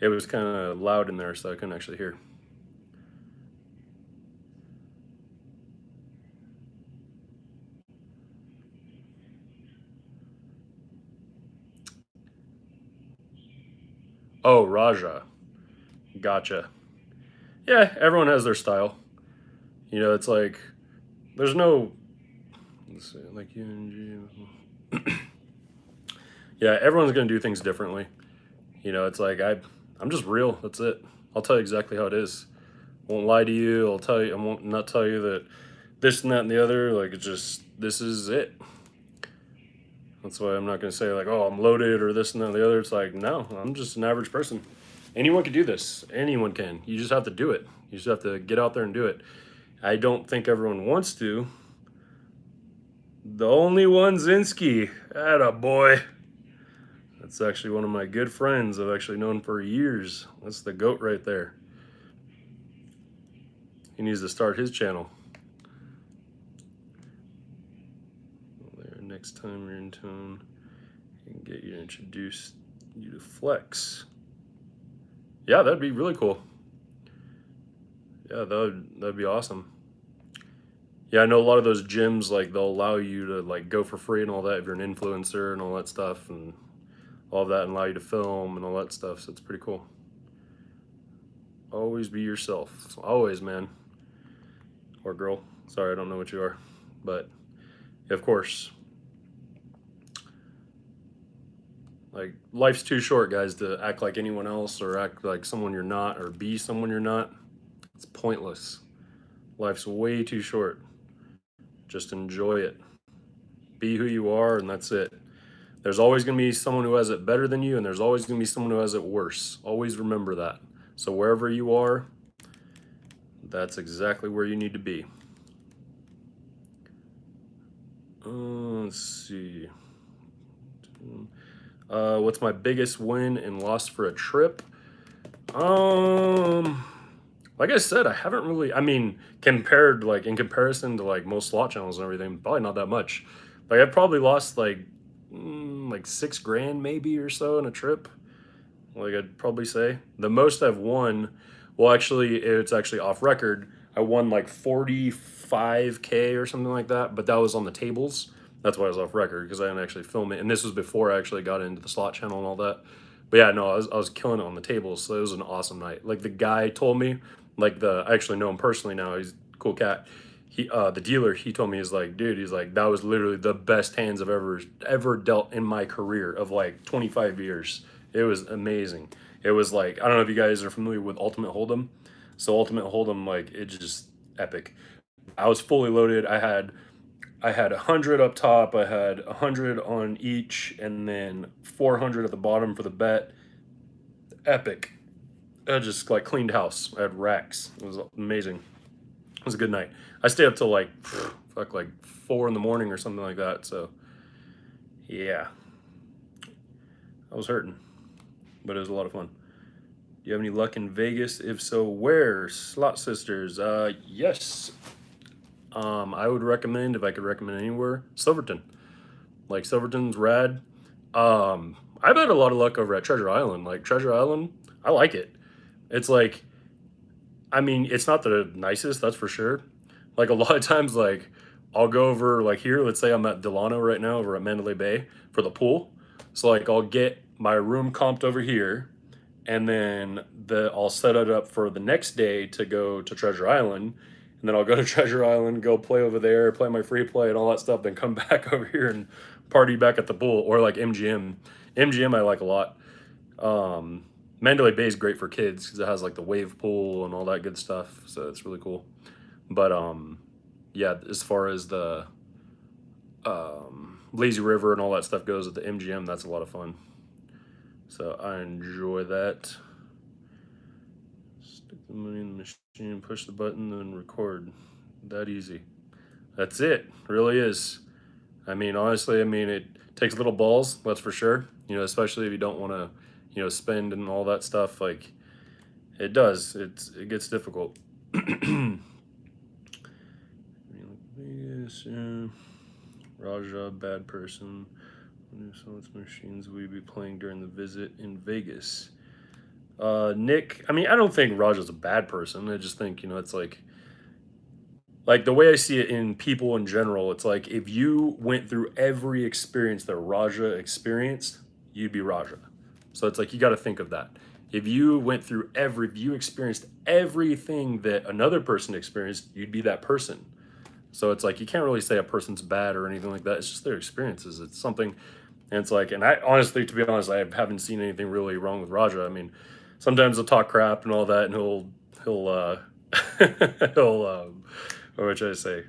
It was kind of loud in there, so I couldn't actually hear. Oh, Raja. Gotcha. Yeah, everyone has their style. You know, it's like, there's no, let's see, like you. Yeah, everyone's going to do things differently. You know, it's like, I'm just real. That's it. I'll tell you exactly how it is. Won't lie to you. I'll tell you, I won't not tell you that this and that and the other. Like, it's just, this is it. That's why I'm not going to say, like, oh, I'm loaded or this and that and the other. It's like, no, I'm just an average person. Anyone can do this. Anyone can. You just have to do it. You just have to get out there and do it. I don't think everyone wants to. The only one, Zinski. Atta boy. That's actually one of my good friends I've actually known for years. That's the GOAT right there. He needs to start his channel. There, next time you're in town, he can get you to introduce you to Flex. Yeah, that'd be really cool. Yeah, that'd be awesome. Yeah, I know a lot of those gyms, like, they'll allow you to, like, go for free and all that if you're an influencer and all that stuff, and all of that, and allow you to film and all that stuff, so it's pretty cool. Always be yourself. Always, man. Or girl. Sorry, I don't know what you are. But, yeah, of course. Like, life's too short, guys, to act like anyone else or act like someone you're not or be someone you're not. It's pointless. Life's way too short. Just enjoy it. Be who you are, and that's it. There's always going to be someone who has it better than you, and there's always going to be someone who has it worse. Always remember that. So wherever you are, that's exactly where you need to be. Let's see. What's my biggest win and loss for a trip? Like I said, I haven't really, I mean, compared, like, in comparison to, like, most slot channels and everything, probably not that much. Like, I probably lost, like $6,000 maybe or so in a trip. Like, I'd probably say. The most I've won, well, actually, it's actually off record. I won, like, 45K or something like that, but that was on the tables. That's why I was off record, because I didn't actually film it. And this was before I actually got into the slot channel and all that. But yeah, no, I was killing it on the tables, so it was an awesome night. Like, the guy told me, like, I actually know him personally now. He's a cool cat. He, the dealer, he told me, he's like, dude, he's like, that was literally the best hands I've ever dealt in my career of, like, 25 years. It was amazing. It was like, I don't know if you guys are familiar with Ultimate Hold'em. So Ultimate Hold'em, like, it's just epic. I was fully loaded. I had 100 up top. I had 100 on each, and then 400 at the bottom for the bet. Epic. I just, like, cleaned house. I had racks. It was amazing. It was a good night. I stayed up till like 4 in the morning or something like that. So yeah, I was hurting, but it was a lot of fun. Do you have any luck in Vegas? If so, where? Slot Sisters. Yes. I would recommend, if I could recommend anywhere, Silverton. Like, Silverton's rad. I've had a lot of luck over at Treasure Island. Like, Treasure Island, I like it. It's like, I mean, it's not the nicest, that's for sure. Like, a lot of times, like, I'll go over, like, here, let's say I'm at Delano right now over at Mandalay Bay for the pool. So, like, I'll get my room comped over here, and then I'll set it up for the next day to go to Treasure Island, and then I'll go to Treasure Island, go play over there, play my free play and all that stuff, then come back over here and party back at the pool. Or, like, MGM. MGM I like a lot. Mandalay Bay is great for kids because it has like the wave pool and all that good stuff. So it's really cool. But yeah, as far as the lazy river and all that stuff goes at the MGM, that's a lot of fun. So I enjoy that. Stick the money in the machine, push the button, and record. That easy. That's it. Really is. I mean, honestly, I mean, it takes little balls, that's for sure. You know, especially if you don't want to, you know, spend and all that stuff. Like, it does. It gets difficult. Raja, bad person. So what machines will you be playing during the visit in Vegas? Nick, I mean, I don't think Raja's a bad person. I just think, you know, it's like the way I see it in people in general, it's like if you went through every experience that Raja experienced, you'd be Raja. So it's like you got to think of that. If you went through if you experienced everything that another person experienced, you'd be that person. So it's like you can't really say a person's bad or anything like that. It's just their experiences. It's something, and it's like, and I honestly, to be honest, I haven't seen anything really wrong with Raja. I mean, sometimes he'll talk crap and all that, and he'll he'll or what should I say?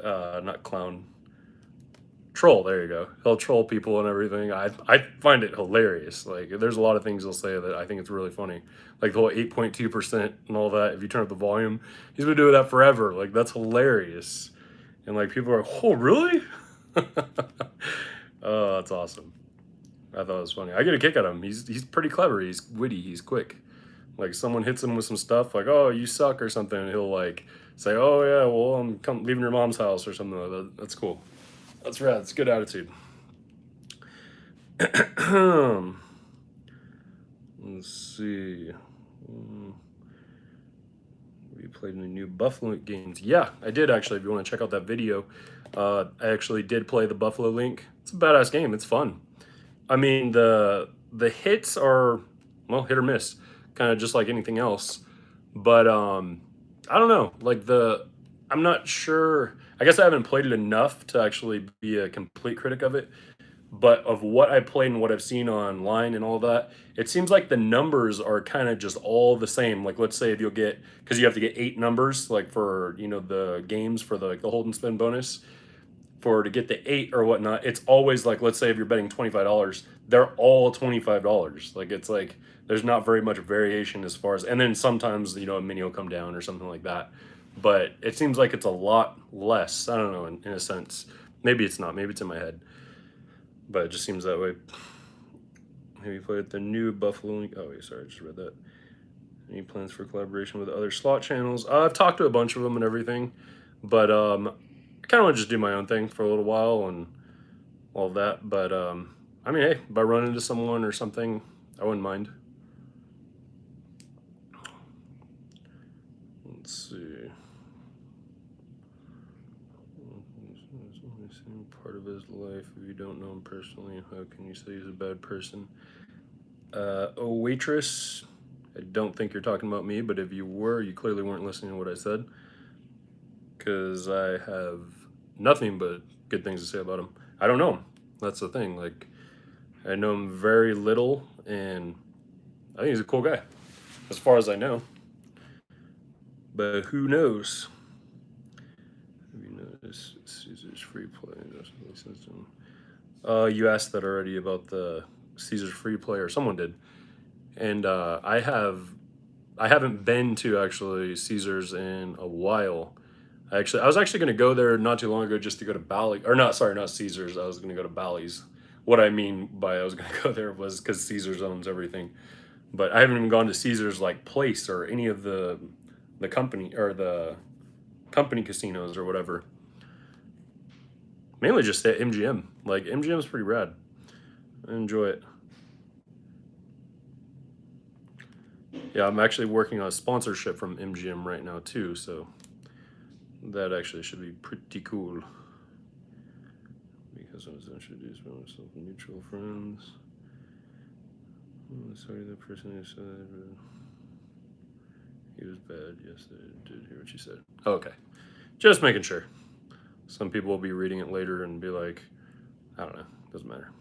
Not clown, troll. There you go. He'll troll people and everything. I find it hilarious. Like there's a lot of things he'll say that I think it's really funny. Like the whole 8.2% and all that. If you turn up the volume, he's been doing that forever. Like that's hilarious. And like people are, oh really? Oh, that's awesome. I thought it was funny. I get a kick out of him. He's pretty clever. He's witty. He's quick. Like someone hits him with some stuff, like "Oh, you suck" or something, and he'll like say, "Oh yeah, well I'm leaving your mom's house" or something like that. That's cool. That's rad. It's good attitude. Let's see. We played in the new Buffalo games. Yeah, I did actually. If you want to check out that video, I actually did play the Buffalo Link. It's a badass game. It's fun. I mean, the hits are, well, hit or miss, kind of just like anything else. But I don't know. I'm not sure. I guess I haven't played it enough to actually be a complete critic of it. But of what I played and what I've seen online and all that, it seems like the numbers are kind of just all the same. Like, let's say if you'll get, because you have to get 8 numbers, like for, you know, the games for the, like the hold and spin bonus, for to get the 8 or whatnot, it's always like, let's say if you're betting $25, they're all $25. Like it's like there's not very much variation as far as, and then sometimes, you know, a mini will come down or something like that. But it seems like it's a lot less. I don't know, in a sense. Maybe it's not. Maybe it's in my head. But it just seems that way. Have you played the new Buffalo Link? Oh, wait, sorry, I just read that. Any plans for collaboration with other slot channels? I've talked to a bunch of them and everything, but I kind of want to just do my own thing for a little while and all that. But I mean, hey, if I run into someone or something, I wouldn't mind. Let's see. Part of his life. If you don't know him personally, how can you say he's a bad person? Oh, waitress. I don't think you're talking about me, but if you were, you clearly weren't listening to what I said. Because I have nothing but good things to say about him. I don't know him. That's the thing. Like, I know him very little, and I think he's a cool guy, as far as I know. But who knows? Have you noticed Caesar's free play system? You asked that already about the Caesar's free play, or someone did, and I haven't been to actually Caesar's in a while. I was actually going to go there not too long ago just to go to Bally, or not, sorry, not Caesar's. I was going to go to Bally's. What I mean by I was going to go there was because Caesar's owns everything. But I haven't even gone to Caesar's like place or any of the company or the company casinos or whatever. Mainly just at MGM. Like MGM's pretty rad. I enjoy it. Yeah, I'm actually working on a sponsorship from MGM right now too, so that actually should be pretty cool. Because I was introduced by myself and mutual friends. Oh, sorry, the person who said he was bad. Yes, I did hear what you said. Okay, just making sure. Some people will be reading it later and be like, I don't know, doesn't matter.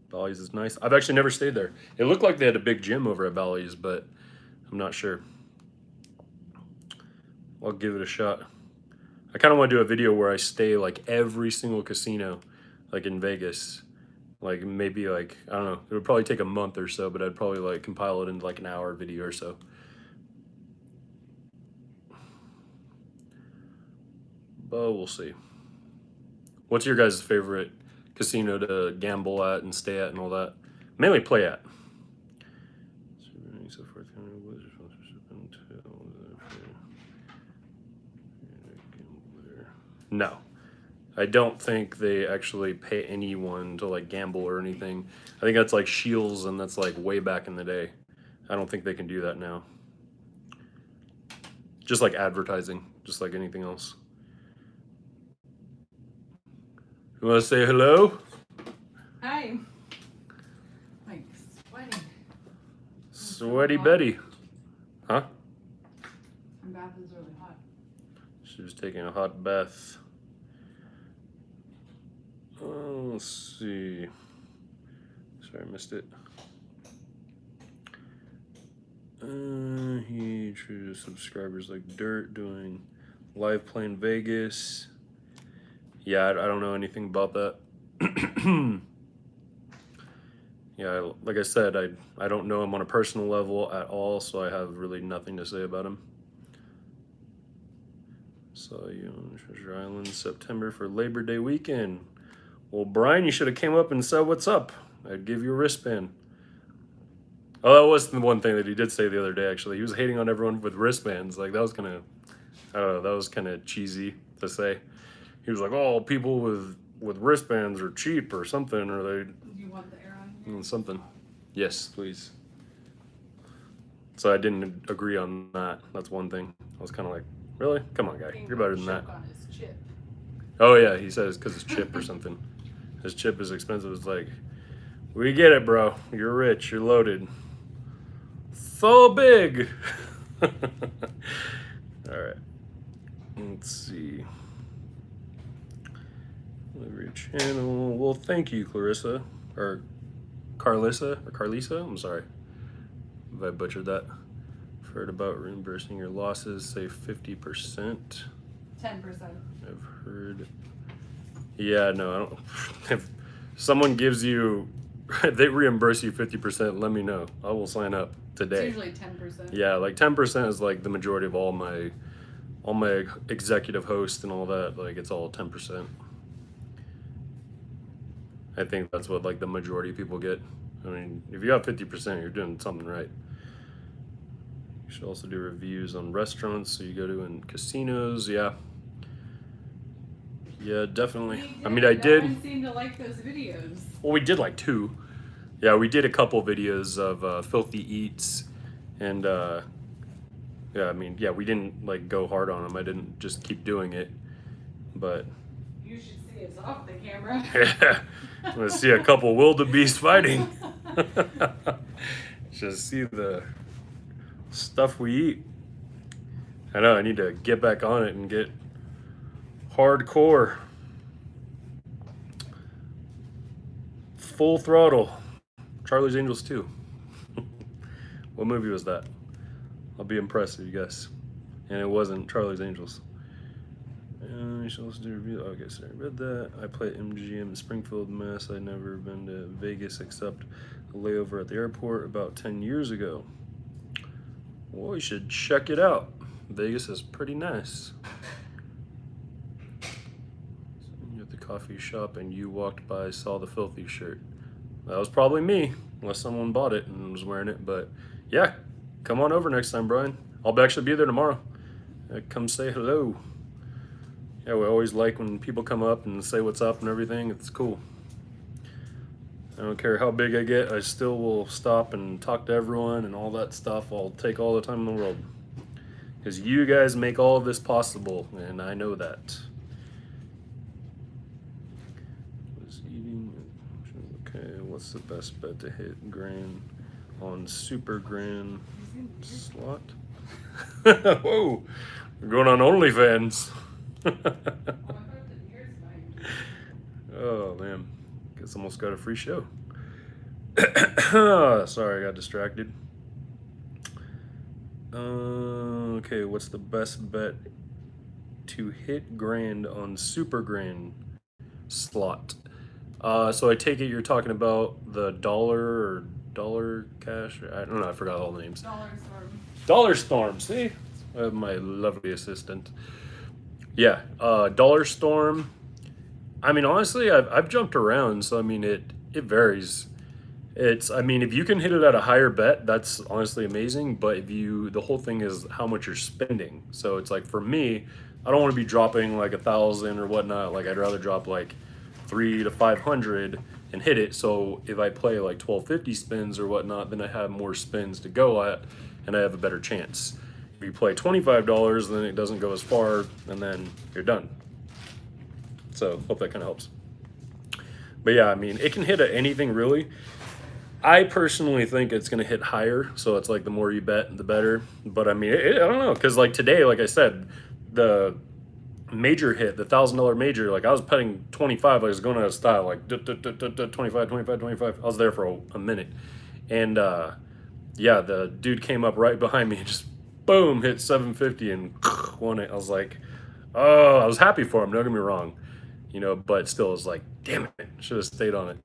Bally's is nice. I've actually never stayed there. It looked like they had a big gym over at Bally's, but I'm not sure. I'll give it a shot. I kind of want to do a video where I stay like every single casino, like in Vegas. Like maybe like, I don't know, it would probably take a month or so, but I'd probably like compile it into like an hour video or so. But we'll see. What's your guys' favorite casino to gamble at and stay at and all that? Mainly play at. No. I don't think they actually pay anyone to like gamble or anything. I think that's like Shields, and that's like way back in the day. I don't think they can do that now. Just like advertising, just like anything else. You want to say hello? Hi. Like sweating. Sweaty Betty. Huh? My bath is really hot. She was taking a hot bath. Let's see. Sorry, I missed it. He treated subscribers like dirt, doing live play in Vegas. Yeah, I don't know anything about that. Yeah, like I said, I don't know him on a personal level at all, so I have really nothing to say about him. Saw you on Treasure Island September for Labor Day weekend. Well, Brian, you should have came up and said what's up. I'd give you a wristband. Oh, that was the one thing that he did say the other day, actually. He was hating on everyone with wristbands. Like, that was kind of, I don't know, that was kind of cheesy to say. He was like, oh, people with wristbands are cheap or something, or they... Do you want the air on here? Something. Yes, please. So I didn't agree on that. That's one thing. I was kind of like, really? Come on, guy. You're better than that. On his chip. Oh, yeah, he says because it's chip or something. His chip is expensive. It's like, we get it, bro. You're rich. You're loaded. So big. All right. Let's see. Every channel. Well, thank you, Clarissa. Or Carlisa. I'm sorry if I butchered that. I've heard about reimbursing your losses, say 50%. 10%. I've heard. Yeah, no, I don't. If someone gives you, they reimburse you 50%, let me know. I will sign up today. It's usually 10%. Yeah, like 10% is like the majority of all my executive hosts and all that. Like it's all 10%. I think that's what like the majority of people get. I mean, if you have 50%, you're doing something right. You should also do reviews on restaurants so you go to in casinos. Yeah. Yeah, definitely. I mean, I did. No one seemed to like those videos. Well, we did like 2. Yeah, we did a couple videos of filthy eats, and yeah, I mean, yeah, we didn't like go hard on them. I didn't just keep doing it, but you should see us off the camera. yeah, I'm gonna see a couple wildebeest fighting. Just see the stuff we eat. I know I need to get back on it and get hardcore, full throttle. Charlie's Angels 2. What movie was that? I'll be impressed if you guess. And it wasn't Charlie's Angels. You should also do a review. Okay, sorry, read that. I play MGM in Springfield, Mass. I'd never been to Vegas except a layover at the airport about 10 years ago. Well, you should check it out. Vegas is pretty nice. You're at the coffee shop and you walked by, saw the filthy shirt. That was probably me, unless someone bought it and was wearing it. But yeah, come on over next time, Brian. I'll actually be there tomorrow. Come say hello. Yeah, we always like when people come up and say what's up and everything. It's cool. I don't care how big I get, I still will stop and talk to everyone and all that stuff. I'll take all the time in the world. Because you guys make all of this possible, and I know that. Was eating. Okay, what's the best bet to hit grain on Supergrain slot? Whoa, we're going on OnlyFans. Oh man, guess almost got a free show. Sorry, I got distracted. Okay, what's the best bet to hit grand on Supergrain slot? So I take it you're talking about the dollar or dollar cash? I don't know, I forgot all the names. Dollar Storm. Dollar Storm, see? I have my lovely assistant. Yeah, Dollar Storm. I mean, honestly, I've jumped around, so I mean, it varies. I mean, if you can hit it at a higher bet, that's honestly amazing. But the whole thing is how much you're spending. So it's like for me, I don't want to be dropping like 1,000 or whatnot. Like I'd rather drop like 300 to 500 and hit it. So if I play like 1250 spins or whatnot, then I have more spins to go at, and I have a better chance. If you play $25, then it doesn't go as far, and then you're done. So hope that kind of helps. But yeah, I mean, it can hit at anything really. I personally think it's going to hit higher, so it's like the more you bet, the better. But I mean, I don't know, because like today, like I said, the major hit, the $1,000 major, like I was betting 25, I was going out of style, like 25, 25, 25. I was there for a minute. And yeah, the dude came up right behind me and just boom, hit 750 and won it. I was like, oh, I was happy for him, don't get me wrong. You know, but still, it was like, damn it, should have stayed on it.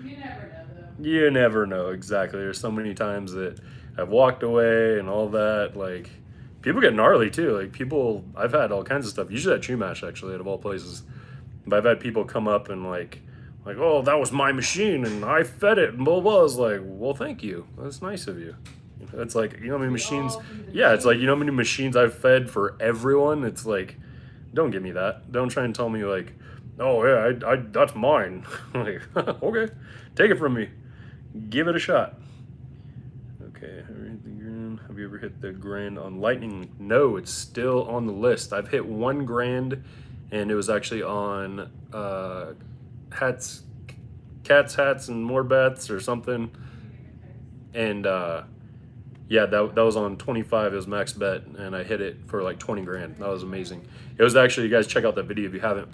You never know, though. You never know, exactly. There's so many times that I've walked away and all that. Like, people get gnarly too. Like, I've had all kinds of stuff. Usually at True Match, actually, out of all places. But I've had people come up and like, oh, that was my machine and I fed it and blah, blah. I was like, well, thank you. That's nice of you. It's like, you know how many machines? Yeah, it's like, you know how many machines I've fed for everyone? It's like, don't give me that. Don't try and tell me like, oh yeah, I that's mine. Like, okay, take it from me. Give it a shot. Okay, have you ever hit the grand on Lightning? No, it's still on the list. I've hit 1 grand, and it was actually on cats, hats, and more bets or something. And yeah, that was on 25. It was max bet, and I hit it for like 20 grand. That was amazing. It was actually, you guys check out that video if you haven't.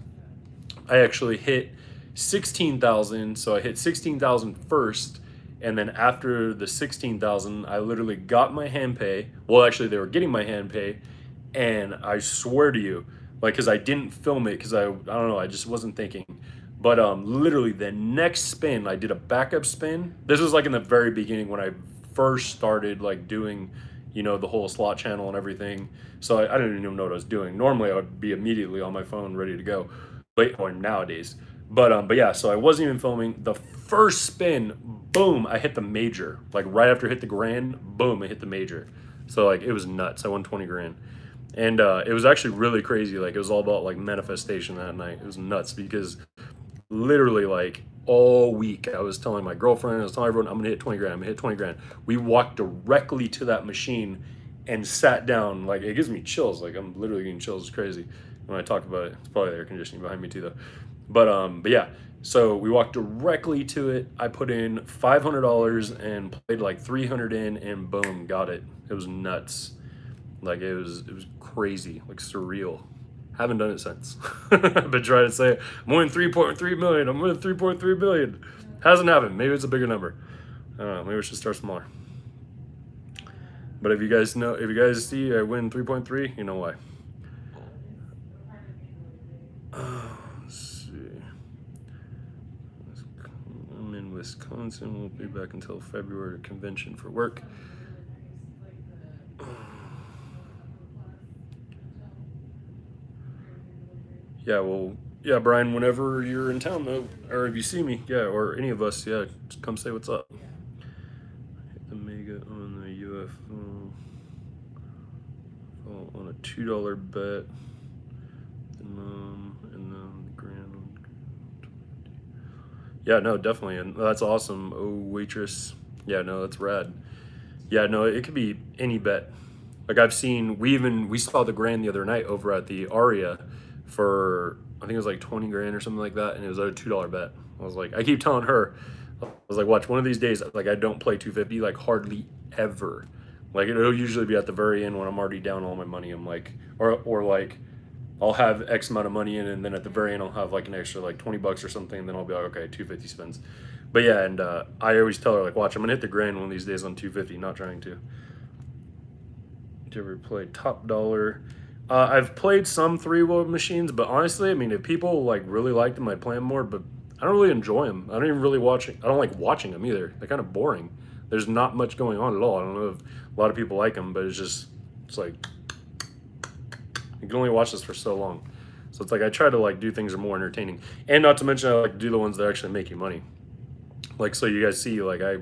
I actually hit 16,000, so I hit 16,000 first, and then after the 16,000, I literally got my hand pay. Well, actually, they were getting my hand pay, and I swear to you, like, because I didn't film it, because I don't know, I just wasn't thinking. But literally, the next spin, I did a backup spin. This was like in the very beginning when I first started like doing, you know, the whole slot channel and everything. So I didn't even know what I was doing. Normally I would be immediately on my phone ready to go, or nowadays. But yeah, so I wasn't even filming. The first spin, boom, I hit the major. Like right after I hit the grand, boom, I hit the major. So like it was nuts. I won 20 grand. And it was actually really crazy. Like it was all about like manifestation that night. It was nuts because literally like all week I was telling my girlfriend, I was telling everyone, I'm gonna hit 20 grand, I'm gonna hit 20 grand. We walked directly to that machine and sat down. Like it gives me chills. Like I'm literally getting chills. It's crazy when I talk about it. It's probably the air conditioning behind me too though. But yeah, so we walked directly to it. I put in $500 and played like 300 in, and boom, got it. It was nuts. Like it was crazy, like surreal. Haven't done it since. I've been trying to say, I'm winning 3.3 million. I'm winning 3.3 billion. Hasn't happened. Maybe it's a bigger number. I don't know. Maybe we should start smaller. But if you guys see I win 3.3, you know why. Let's see. I'm in Wisconsin. Won't be back until February convention for work. Yeah, well, yeah, Brian, whenever you're in town, though, or if you see me, yeah, or any of us, yeah, just come say what's up. Hit the mega on the UFO. Oh, on a $2 bet. And then the grand. Yeah, no, definitely. And that's awesome. Oh, waitress. Yeah, no, that's rad. Yeah, no, it could be any bet. Like I've seen, we saw the grand the other night over at the Aria for, I think it was like 20 grand or something like that, and it was a $2 bet. I was like, I keep telling her, I was like, watch, one of these days, like I don't play 250, like hardly ever. Like it'll usually be at the very end when I'm already down all my money. I'm like, or like I'll have X amount of money in, and then at the very end I'll have like an extra like 20 bucks or something, and then I'll be like, okay, 250 spins. But yeah, and I always tell her like, watch, I'm gonna hit the grand one of these days on 250. Not trying to. Did you ever play Top Dollar? I've played some three-wheel machines, but honestly, I mean, if people like really like them, I play them more. But I don't really enjoy them. I don't even really watch. I don't like watching them either. They're kind of boring. There's not much going on at all. I don't know if a lot of people like them, but it's like you can only watch this for so long. So it's like I try to like do things that are more entertaining, and not to mention I like to do the ones that actually make you money. Like, so you guys see, like, I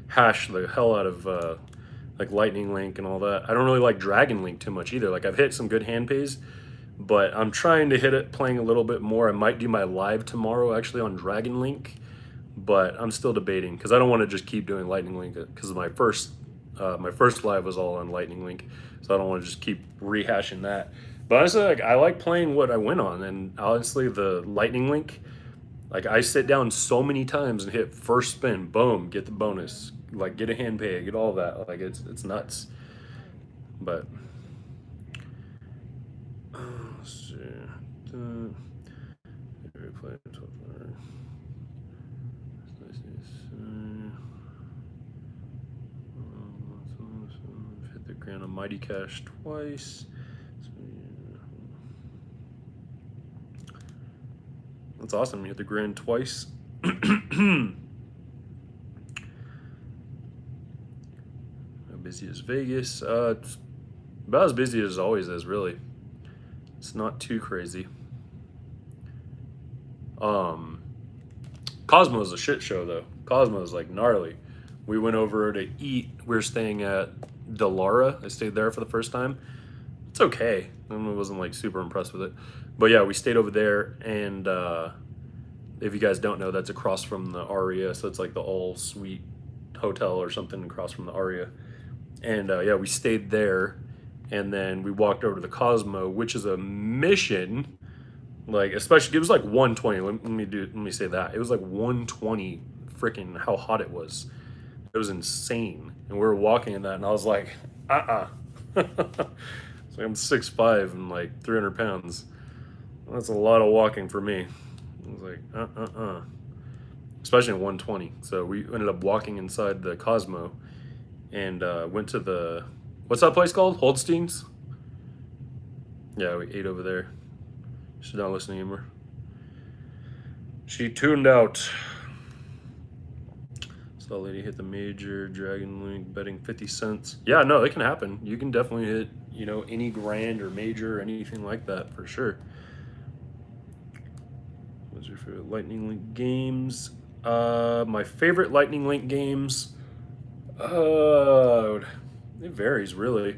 hash the hell out of like Lightning Link and all that. I don't really like Dragon Link too much either. Like, I've hit some good hand pays, but I'm trying to hit it playing a little bit more. I might do my live tomorrow actually on Dragon Link, but I'm still debating because I don't want to just keep doing Lightning Link because my first live was all on Lightning Link, so I don't want to just keep rehashing that. But honestly, like, I like playing what I win on, and honestly, the Lightning Link, like, I sit down so many times and hit first spin, boom, get the bonus, like get a hand pay, get all that. Like, it's nuts. But let's see. Hit the grand on Mighty Cash twice. That's awesome. You hit the grand twice. How busy is Vegas? It's about as busy as always is, really. It's not too crazy. Cosmo's a shit show though. Cosmo's like gnarly. We went over to eat. We were staying at Delara. I stayed there for the first time. It's okay. I wasn't like super impressed with it. But yeah, we stayed over there, and if you guys don't know, that's across from the Aria. So it's like the all suite hotel or something across from the Aria. And yeah, we stayed there, and then we walked over to the Cosmo, which is a mission. Like, especially, it was like 120. Let me say that. It was like 120 freaking how hot it was. It was insane. And we were walking in that, and I was like, So I'm 6'5" and like 300 pounds. That's a lot of walking for me. I was like, especially in 120. So we ended up walking inside the Cosmo and went to the, what's that place called? Holdstein's? Yeah, we ate over there. She's not listening anymore. She tuned out. Saw a lady hit the major, Dragon Link, betting 50 cents. Yeah, no, it can happen. You can definitely hit, you know, any grand or major or anything like that for sure. What's your favorite Lightning Link games? My favorite Lightning Link games, it varies really.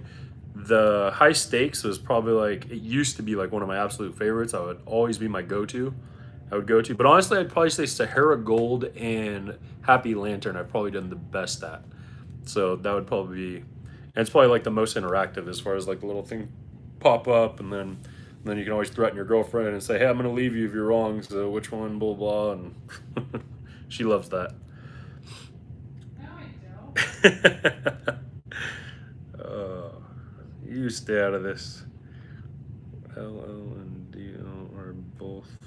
The high stakes was probably like, it used to be like one of my absolute favorites. I would always be my go-to. But honestly, I'd probably say Sahara Gold and Happy Lantern I've probably done the best at. So that would probably be, and it's probably like the most interactive as far as like the little thing pop up, and then you can always threaten your girlfriend and say, hey, I'm gonna leave you if you're wrong, so which one, blah blah, and she loves that. No, I don't. You stay out of this. LL and DL are both,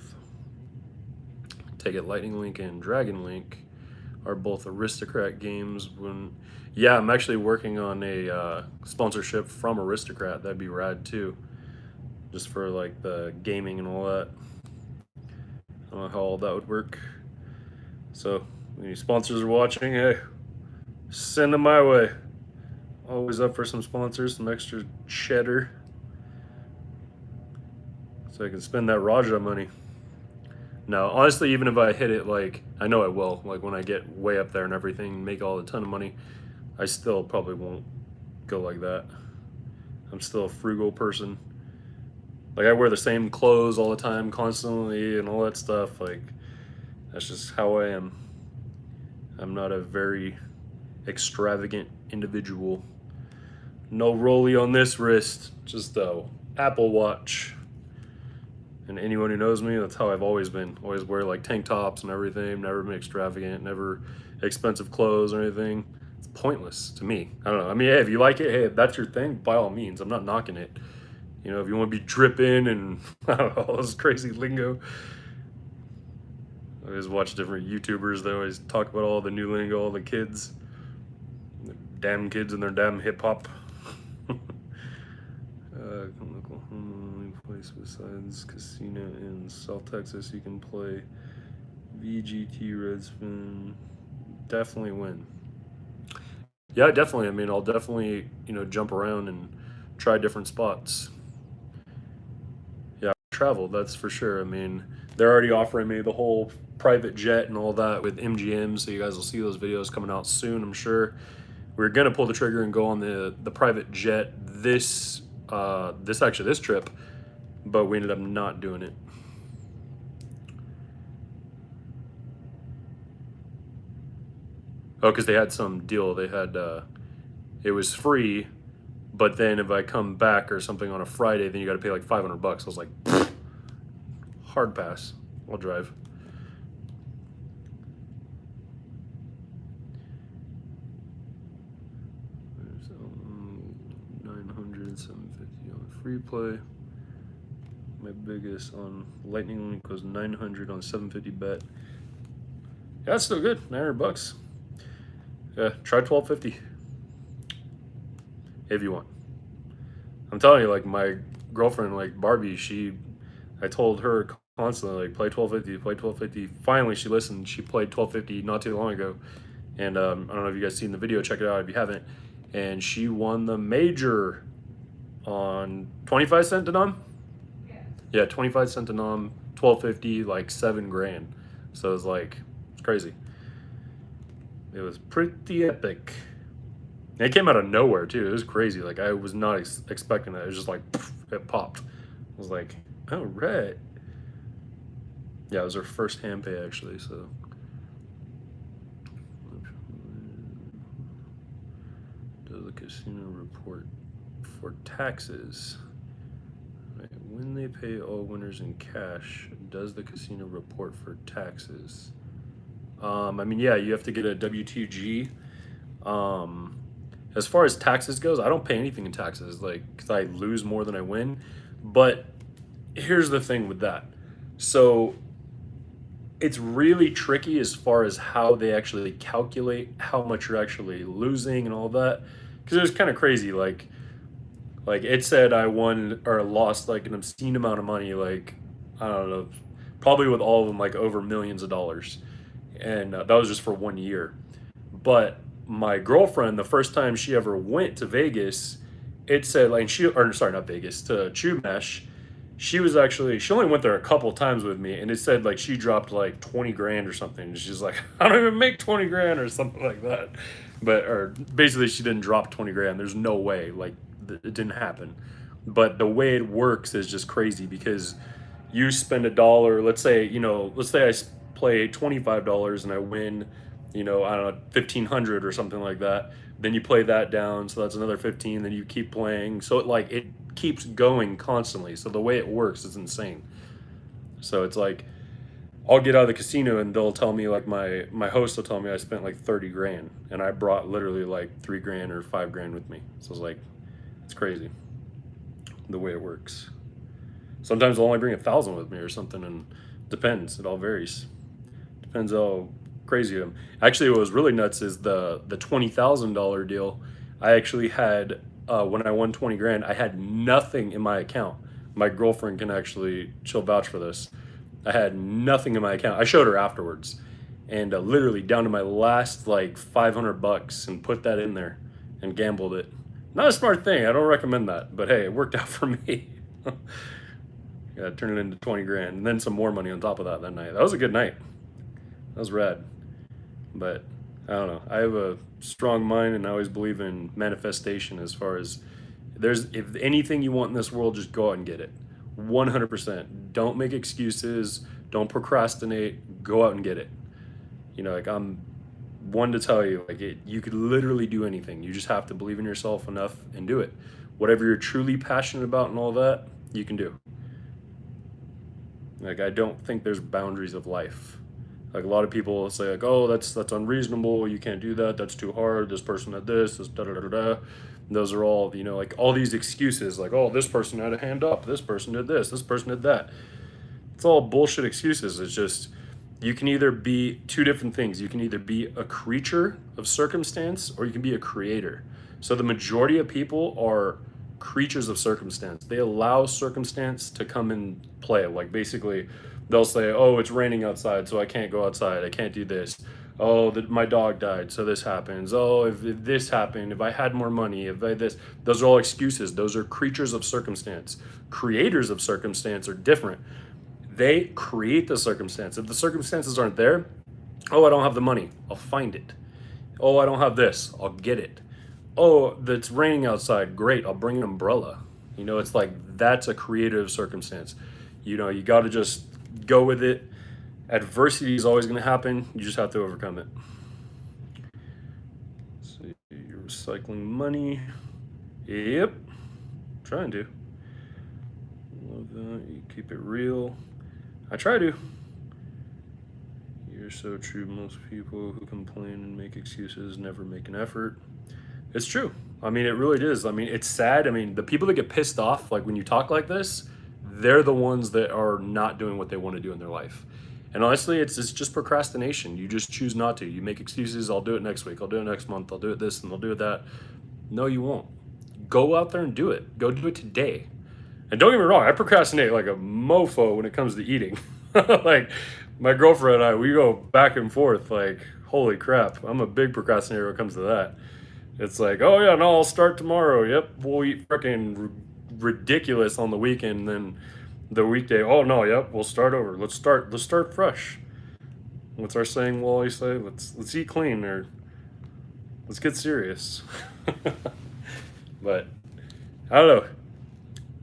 take it, Lightning Link and Dragon Link are both Aristocrat games. Yeah, I'm actually working on a sponsorship from Aristocrat. That'd be rad too, just for like the gaming and all that. I don't know how all that would work. So any sponsors are watching, hey, send them my way. Always up for some sponsors, some extra cheddar, so I can spend that Raja money. No, honestly, even if I hit it, like, I know I will, like when I get way up there and everything, make all a ton of money, I still probably won't go like that. I'm still a frugal person. Like, I wear the same clothes all the time, constantly, and all that stuff. Like, that's just how I am. I'm not a very extravagant individual. No rollie on this wrist, just a Apple Watch. And anyone who knows me, that's how I've always been. Always wear like tank tops and everything, never been extravagant, never expensive clothes or anything. It's pointless to me. I don't know. I mean, hey, if you like it, hey, if that's your thing, by all means, I'm not knocking it. You know, if you want to be dripping and I don't know, all this crazy lingo. I always watch different YouTubers. They always talk about all the new lingo, all the kids, the damn kids and their damn hip hop. Oklahoma, place besides casino in South Texas you can play VGT Redspin. Definitely win. Yeah, definitely. I mean, I'll definitely, jump around and try different spots. Yeah, travel, that's for sure. I mean, they're already offering me the whole private jet and all that with MGM, so you guys will see those videos coming out soon, I'm sure. We're gonna pull the trigger and go on the private jet this trip, but we ended up not doing it. Oh, because they had some deal. They had it was free, but then if I come back or something on a Friday, then you got to pay like $500. I was like, hard pass. I'll drive. There's 900, 750 on free play. My biggest on Lightning Link was 900 on 750 bet. Yeah, that's still good. $900. Yeah, try 1250 if you want. I'm telling you, like my girlfriend, like Barbie, I told her constantly, like, play 1250, play 1250. Finally, she listened. She played 1250 not too long ago, and I don't know if you guys seen the video. Check it out if you haven't. And she won the major on 25 cent denom. Yeah, 25 cent denom, 1250, like $7,000. So it's crazy. It was pretty epic. And it came out of nowhere too. It was crazy. Like I was not expecting that. It was just like poof, it popped. I was like, oh right. Yeah, it was her first hand pay actually. So does a casino report for taxes? Right. When they pay all winners in cash, does the casino report for taxes? I mean, yeah, you have to get a W2G. As far as taxes goes, I don't pay anything in taxes, because I lose more than I win. But here's the thing with that. So it's really tricky as far as how they actually calculate how much you're actually losing and all that. Because it was kind of crazy. Like it said I won or lost like an obscene amount of money. Like, I don't know, probably with all of them, like over millions of dollars. And that was just for 1 year. But my girlfriend, the first time she ever went to Vegas, it said not Vegas, to Chumash. She only went there a couple times with me, and it said like she dropped like 20 grand or something. And she's like, I don't even make 20 grand or something like that. Or basically she didn't drop 20 grand. There's no way, like it didn't happen. But the way it works is just crazy because you spend $1, let's say I play $25 and I win, I don't know, 1,500 or something like that. Then you play that down, so that's another 15. Then you keep playing, so it keeps going constantly. So the way it works is insane. So it's like I'll get out of the casino and they'll tell me, like my host will tell me I spent like 30 grand and I brought literally like 3 grand or 5 grand with me. So it's like, it's crazy the way it works. Sometimes I'll only bring 1,000 with me or something, and depends. It all varies. Depends how crazy I am. Actually, what was really nuts is the $20,000 deal. I actually had when I won 20 grand, I had nothing in my account. My girlfriend she'll vouch for this. I had nothing in my account. I showed her afterwards, and literally down to my last like $500, and put that in there and gambled it. Not a smart thing. I don't recommend that, but hey, it worked out for me. Yeah, turn it into 20 grand, and then some more money on top of that night. That was a good night. That was rad. But I don't know. I have a strong mind, and I always believe in manifestation. As far as if anything you want in this world, just go out and get it. 100%. Don't make excuses. Don't procrastinate. Go out and get it. I'm one to tell you, you could literally do anything. You just have to believe in yourself enough and do it. Whatever you're truly passionate about and all that, you can do. I don't think there's boundaries of life. Like a lot of people say like, oh, that's unreasonable. You can't do that. That's too hard. This person had this da da da da da. Those are all, like all these excuses like, oh, this person had a hand up. This person did this. This person did that. It's all bullshit excuses. It's just you can either be two different things. You can either be a creature of circumstance or you can be a creator. So the majority of people are creatures of circumstance. They allow circumstance to come and play. Like basically, they'll say, "Oh, it's raining outside, so I can't go outside. I can't do this. Oh, my dog died, so this happens. Oh, if this happened, if I had more money, if I this." Those are all excuses. Those are creatures of circumstance. Creators of circumstance are different. They create the circumstance. If the circumstances aren't there, oh, I don't have the money, I'll find it. Oh, I don't have this, I'll get it. Oh, it's raining outside, great, I'll bring an umbrella. You know, it's like that's a creative circumstance. You know, you got to just go with it. Adversity is always going to happen. You just have to overcome it. Let's see, you're recycling money. Yep, trying to. Love that. You keep it real. I try to. You're so true. Most people who complain and make excuses never make an effort. It's true. I mean, it really is. I mean, it's sad. I mean, the people that get pissed off, like when you talk like this, they're the ones that are not doing what they want to do in their life. And honestly, it's just procrastination. You just choose not to. You make excuses. I'll do it next week. I'll do it next month. I'll do it this and I'll do it that. No, you won't. Go out there and do it. Go do it today. And don't get me wrong, I procrastinate like a mofo when it comes to eating. Like my girlfriend and I, we go back and forth like, holy crap, I'm a big procrastinator when it comes to that. It's like, oh yeah, no, I'll start tomorrow. Yep, we'll eat freaking ridiculous on the weekend. Then the weekday, oh no, yep, we'll start over. Let's start fresh. What's our saying we'll always say? Let's eat clean or let's get serious. But I don't know.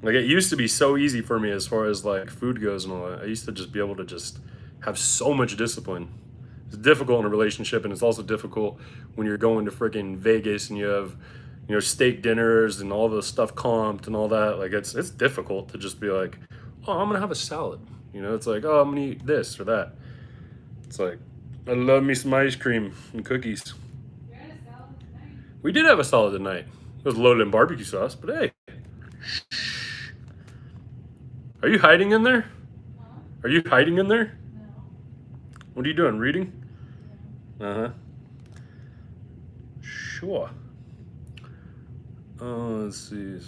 Like it used to be so easy for me as far as like food goes and all that. I used to just be able to just have so much discipline. It's difficult in a relationship, and it's also difficult when you're going to freaking Vegas and you have, you know, steak dinners and all the stuff comped and all that. Like it's difficult to just be like, oh, I'm gonna have a salad. You know, it's like, oh, I'm gonna eat this or that. It's like, I love me some ice cream and cookies. We had a salad tonight. We did have a salad tonight. It was loaded in barbecue sauce, but hey. Are you hiding in there? Huh? Are you hiding in there? No. What are you doing? Reading? Yeah. Uh-huh. Sure. Let's see.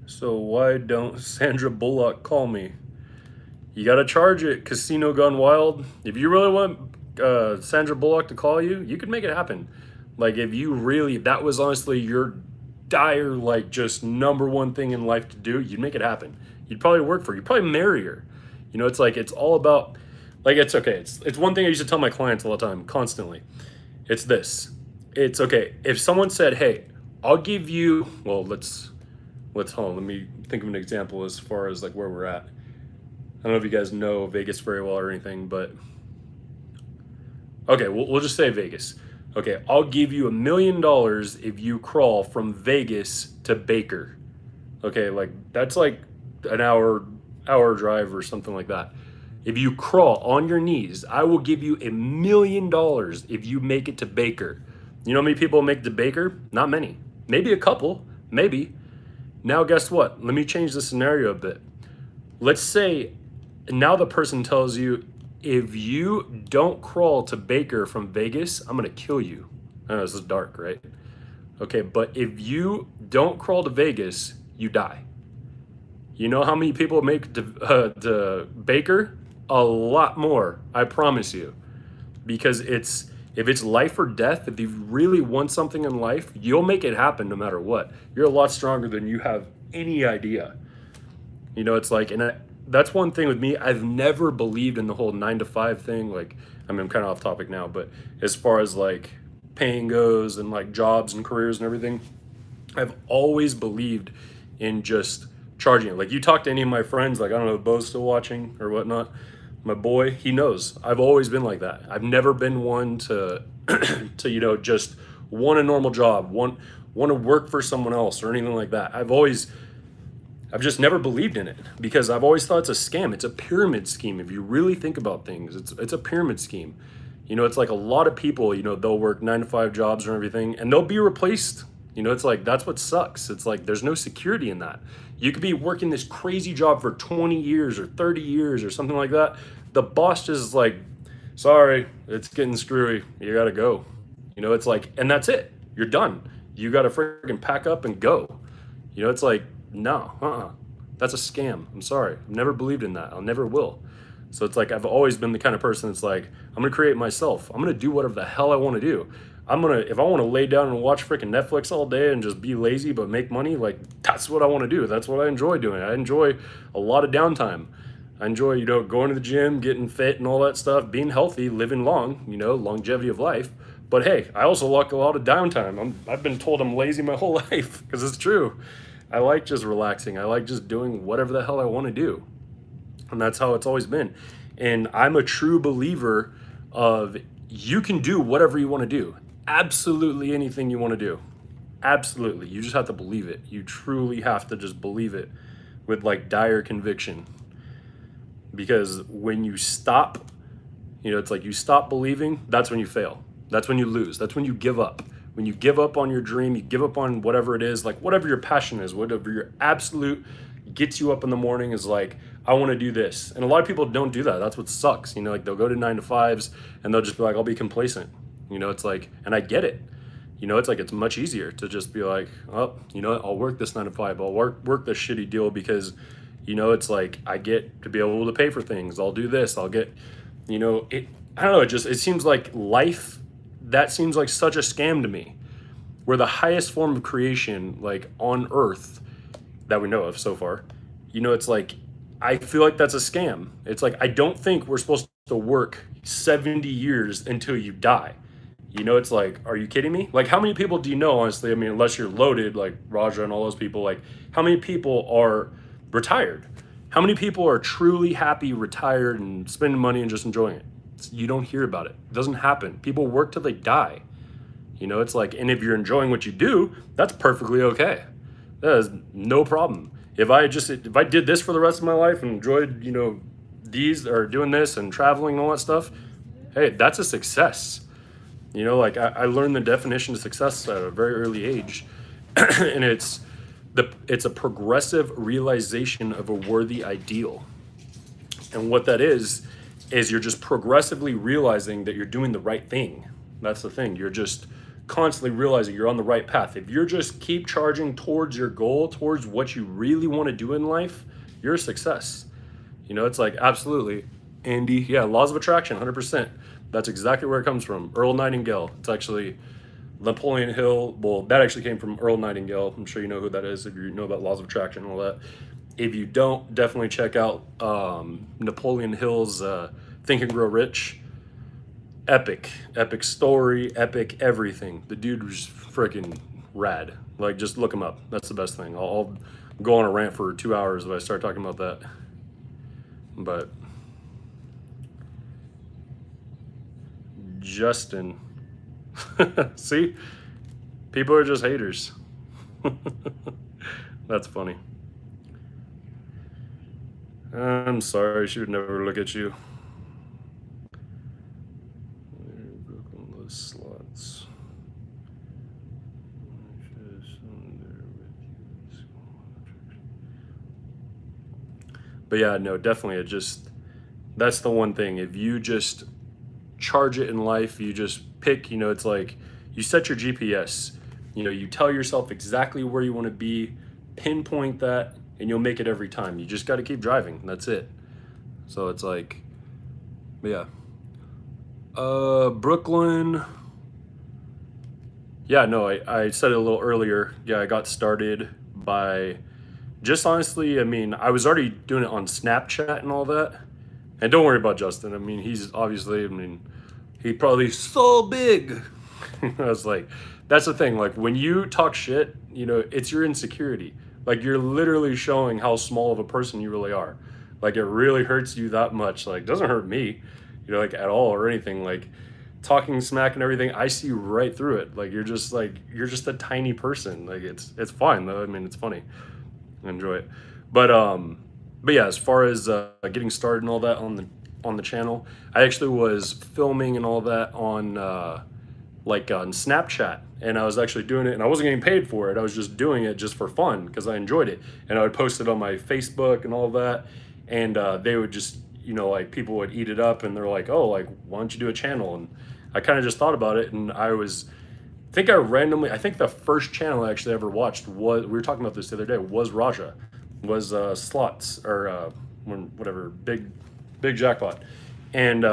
So why don't Sandra Bullock call me? You gotta charge it, Casino Gone Wild. If you really want Sandra Bullock to call you, you could make it happen. Like if you really, that was honestly your dire, like just number one thing in life to do, you'd make it happen. You'd probably work for her. You'd probably marry her. You know, it's like, it's all about, like, it's okay. It's one thing I used to tell my clients all the time, constantly. It's this. It's okay. If someone said, hey, I'll give you, well, let's hold on. Let me think of an example as far as like where we're at. I don't know if you guys know Vegas very well or anything, but okay, we'll just say Vegas. Okay, I'll give you $1 million if you crawl from Vegas to Baker. Okay, like that's like an hour drive or something like that. If you crawl on your knees, I will give you $1 million if you make it to Baker. You know how many people make it to Baker? Not many. Maybe a couple, maybe. Now guess what? Let me change the scenario a bit. Let's say now the person tells you, if you don't crawl to Baker from Vegas, I'm gonna kill you. I know this is dark, right? Okay, but if you don't crawl to Vegas, you die. You know how many people make it to Baker? A lot more, I promise you. Because if it's life or death, if you really want something in life, you'll make it happen no matter what. You're a lot stronger than you have any idea. You know, it's like, and that's one thing with me. I've never believed in the whole 9-to-5 thing. Like, I mean, I'm kind of off topic now, but as far as like paying goes and like jobs and careers and everything, I've always believed in just charging it. Like you talk to any of my friends, like I don't know if Bo's still watching or whatnot. My boy, he knows. I've always been like that. I've never been one to you know, just want a normal job, want to work for someone else or anything like that. I've just never believed in it because I've always thought it's a scam. It's a pyramid scheme. If you really think about things, it's a pyramid scheme. You know, it's like a lot of people, you know, they'll work 9-to-5 jobs and everything and they'll be replaced. You know, it's like, that's what sucks. It's like, there's no security in that. You could be working this crazy job for 20 years or 30 years or something like that. the boss just is like, sorry, it's getting screwy. You gotta go. You know, it's like, and that's it. You're done. You gotta freaking pack up and go. You know, it's like, no, that's a scam. I'm sorry. I've never believed in that. I'll never will. So it's like I've always been the kind of person that's like, I'm gonna create myself. I'm gonna do whatever the hell I want to do. If I want to lay down and watch freaking Netflix all day and just be lazy but make money, like that's what I want to do. That's what I enjoy doing. I enjoy a lot of downtime. I enjoy, you know, going to the gym, getting fit and all that stuff, being healthy, living long, you know, longevity of life. But hey, I also like a lot of downtime. I've been told I'm lazy my whole life because it's true. I like just relaxing. I like just doing whatever the hell I want to do. And that's how it's always been. And I'm a true believer of you can do whatever you want to do. Absolutely anything you want to do. Absolutely. You just have to believe it. You truly have to just believe it with like dire conviction. Because when you stop, you know, it's like you stop believing, that's when you fail. That's when you lose. That's when you give up. When you give up on your dream, you give up on whatever it is, like whatever your passion is, whatever your absolute gets you up in the morning is like, I want to do this. And a lot of people don't do that. That's what sucks. You know, like they'll go to 9 to 5s and they'll just be like, I'll be complacent. You know, it's like, and I get it. You know, it's like, it's much easier to just be like, oh, you know what? I'll work this 9 to 5. I'll work this shitty deal because, you know, it's like, I get to be able to pay for things. I'll do this. I'll get, you know, I don't know. It seems like life, that seems like such a scam to me. We're the highest form of creation, like on earth that we know of so far. You know, it's like, I feel like that's a scam. It's like, I don't think we're supposed to work 70 years until you die. You know, it's like, are you kidding me? Like, how many people do you know, honestly? I mean, unless you're loaded, like Raja and all those people, like, how many people are retired? How many people are truly happy, retired, and spending money and just enjoying it? You don't hear about it. It doesn't happen. People work till they die. You know, it's like, and if you're enjoying what you do, that's perfectly okay. That is no problem. If I did this for the rest of my life and enjoyed, you know, these or doing this and traveling and all that stuff, hey, that's a success. You know, like I learned the definition of success at a very early age, and it's a progressive realization of a worthy ideal. And what that is you're just progressively realizing that you're doing the right thing. That's the thing. You're just constantly realizing you're on the right path. If you're just keep charging towards your goal, towards what you really want to do in life, you're a success. You know, it's like, absolutely, Andy. Yeah, laws of attraction, 100%. That's exactly where it comes from. Earl Nightingale. It's actually Napoleon Hill. Well, that actually came from Earl Nightingale. I'm sure you know who that is if you know about laws of attraction and all that. If you don't, definitely check out Napoleon Hill's Think and Grow Rich. Epic story, epic everything. The dude was freaking rad. Like, just look him up. That's the best thing. I'll go on a rant for 2 hours if I start talking about that. But Justin, see, people are just haters. That's funny. I'm sorry, she would never look at you. Slots. But yeah, no, definitely. That's the one thing. If you just charge it in life, you just pick, you know, it's like you set your GPS, you know, you tell yourself exactly where you want to be, pinpoint that, and you'll make it every time. You just got to keep driving. That's it. So it's like, yeah. Brooklyn. Yeah, no, I said it a little earlier. Yeah, I got started by just honestly, I mean, I was already doing it on Snapchat and all that. And don't worry about Justin. I mean, he's obviously, I mean, he probably so big. I was like, that's the thing. Like, when you talk shit, you know, it's your insecurity. Like, you're literally showing how small of a person you really are. Like, it really hurts you that much. Like, it doesn't hurt me, you know, like at all or anything. Like, talking smack and everything, I see right through it. Like, you're just a tiny person. Like, it's fine though. I mean, it's funny. I enjoy it. But yeah, as far as getting started and all that on the channel, I actually was filming and all that on on Snapchat, and I was actually doing it, and I wasn't getting paid for it. I was just doing it just for fun because I enjoyed it, and I would post it on my Facebook and all that, and they would just, you know, like people would eat it up and they're like, oh, like, why don't you do a channel? And I kind of just thought about it, and I think the first channel I actually ever watched was, we were talking about this the other day, was Raja, was slots, or whatever, big jackpot. And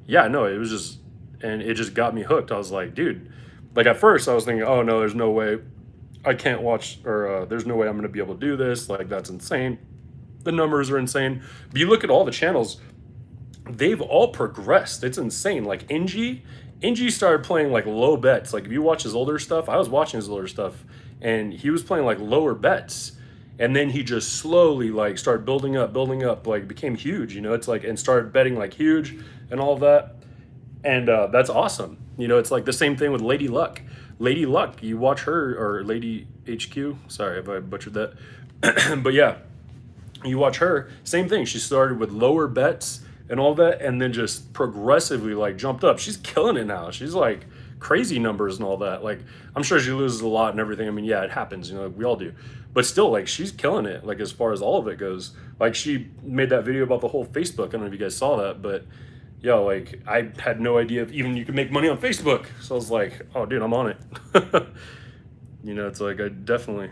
yeah, no, it was just, and it just got me hooked. I was like, dude, like at first I was thinking, oh no, there's no way I can't watch, or there's no way I'm gonna be able to do this. Like, that's insane. The numbers are insane. But you look at all the channels, they've all progressed. It's insane. Like NG started playing like low bets. Like if you watch his older stuff, I was watching his older stuff, and he was playing like lower bets. And then he just slowly like started building up, like became huge, you know, it's like, and started betting like huge and all of that. And that's awesome. You know, it's like the same thing with Lady Luck. Lady Luck, you watch her, or Lady HQ, sorry if I butchered that. But yeah, you watch her, same thing. She started with lower bets and all that, and then just progressively like jumped up. She's killing it now. She's like crazy numbers and all that. Like, I'm sure she loses a lot and everything. I mean, yeah, it happens, you know, we all do. But still, like, she's killing it, like, as far as all of it goes. Like, she made that video about the whole Facebook. I don't know if you guys saw that, but yeah, like, I had no idea if even you could make money on Facebook. So I was like, oh, dude, I'm on it. You know, it's like, I definitely.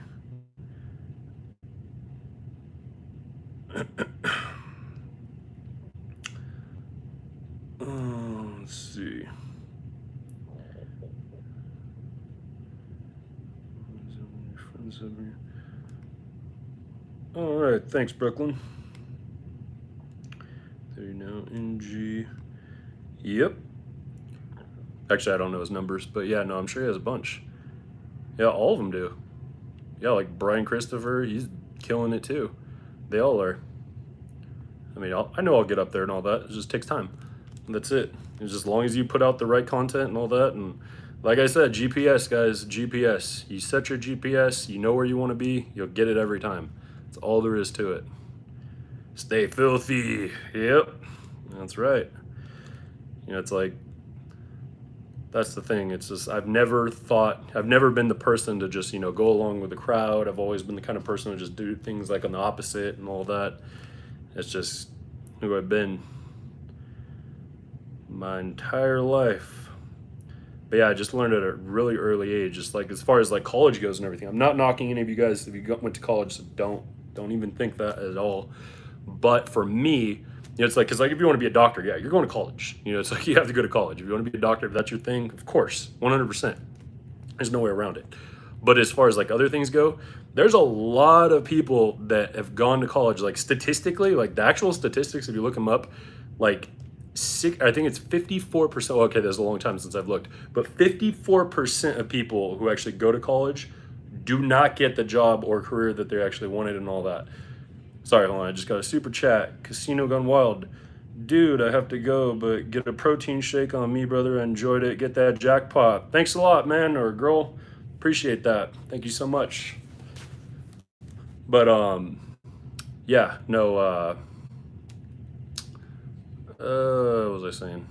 Let's see. All right, thanks, Brooklyn. There now, NG. Yep. Actually, I don't know his numbers, but yeah, no, I'm sure he has a bunch. Yeah, all of them do. Yeah, like Brian Christopher, he's killing it too. They all are. I mean, I know I'll get up there and all that. It just takes time. And that's it. It's just as long as you put out the right content and all that. And like I said, GPS, guys, GPS. You set your GPS, you know where you want to be, you'll get it every time. That's all there is to it. Stay filthy. Yep, that's right. You know, it's like, that's the thing. It's just, I've never been the person to just, you know, go along with the crowd. I've always been the kind of person to just do things like on the opposite and all that. It's just who I've been my entire life. But yeah, I just learned at a really early age, just like as far as like college goes and everything. I'm not knocking any of you guys if you went to college, so don't even think that at all. But for me, you know, it's like, because like if you want to be a doctor, yeah, you're going to college. You know, it's like you have to go to college. If you want to be a doctor, if that's your thing, of course, 100%. There's no way around it. But as far as like other things go, there's a lot of people that have gone to college, like statistically, like the actual statistics, if you look them up, like I think it's 54%. Okay, that's a long time since I've looked, but 54% of people who actually go to college do not get the job or career that they actually wanted and all that. Sorry, hold on, I just got a super chat. Casino Gone Wild. Dude, I have to go, but get a protein shake on me, brother. I enjoyed it. Get that jackpot. Thanks a lot, man, or girl. Appreciate that. Thank you so much. But yeah, no, what was I saying?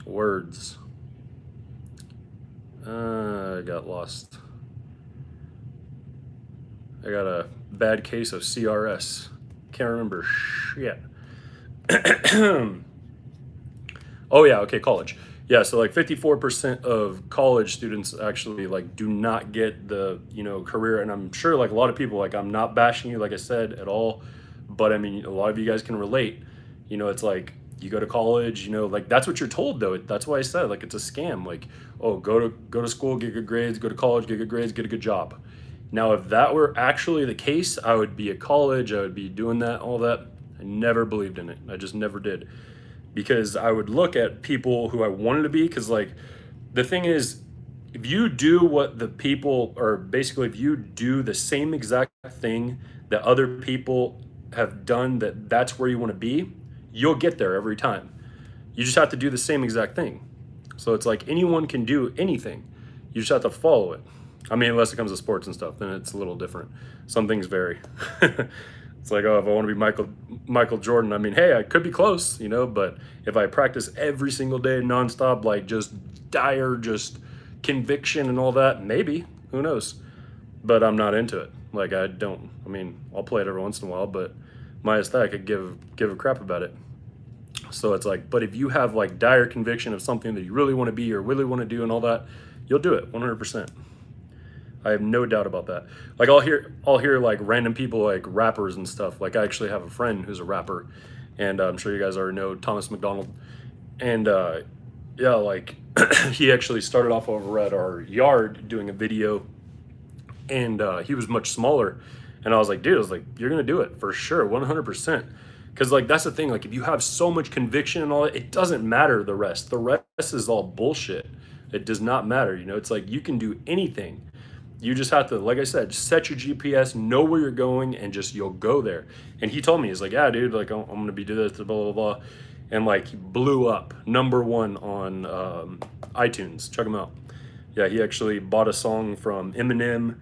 Words. I got lost. I got a bad case of CRS. Can't remember shit. Oh yeah, okay, college. Yeah, so like 54% of college students actually like do not get the, you know, career. And I'm sure like a lot of people, like, I'm not bashing you, like I said, at all. But I mean, a lot of you guys can relate. You know, it's like you go to college, you know, like that's what you're told though. That's why I said like it's a scam. Like, oh, go to school, get good grades, go to college, get good grades, get a good job. Now, if that were actually the case, I would be at college, I would be doing that, all that. I never believed in it. I just never did. Because I would look at people who I wanted to be, because like the thing is, if you do what the people, or basically if you do the same exact thing that other people have done, that's where you want to be, you'll get there every time. You just have to do the same exact thing. So it's like anyone can do anything. You just have to follow it. I mean, unless it comes to sports and stuff, then it's a little different. Some things vary. It's like, oh, if I want to be Michael Jordan, I mean, hey, I could be close, you know, but if I practice every single day nonstop, like just dire, just conviction and all that, maybe, who knows? But I'm not into it. Like, I mean, I'll play it every once in a while, but my aesthetic could give a crap about it. So it's like, but if you have like dire conviction of something that you really want to be or really want to do and all that, you'll do it 100%. I have no doubt about that. Like I'll hear like random people like rappers and stuff. Like I actually have a friend who's a rapper, and I'm sure you guys already know Thomas McDonald. And yeah, like he actually started off over at our yard doing a video, and he was much smaller. And I was like, dude, I was like, you're gonna do it for sure, 100%. Because like that's the thing. Like if you have so much conviction and all that, it doesn't matter the rest. The rest is all bullshit. It does not matter. You know, it's like you can do anything. You just have to, like I said, set your GPS, know where you're going, and just you'll go there. And he told me, he's like, yeah, dude, like I'm gonna be doing this, blah blah blah, and like he blew up, #1 on iTunes. Check him out. Yeah, he actually bought a song from Eminem,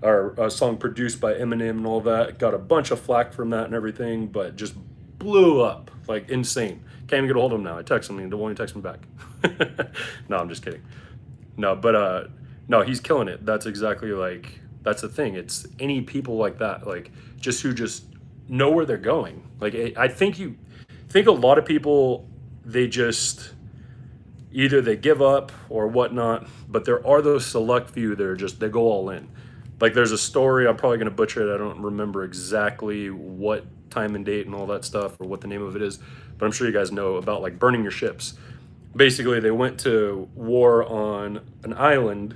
or a song produced by Eminem and all that. Got a bunch of flack from that and everything, but just blew up like insane. Can't even get a hold of him now. I text him and he won't even text me back. No, I'm just kidding. No, but no, he's killing it. That's exactly like that's the thing. It's any people like that, like just who just know where they're going. Like I think a lot of people, they just either they give up or whatnot, but there are those select few that are just they go all in. Like there's a story, I'm probably gonna butcher it. I don't remember exactly what time and date and all that stuff or what the name of it is, but I'm sure you guys know about like burning your ships. Basically, they went to war on an island,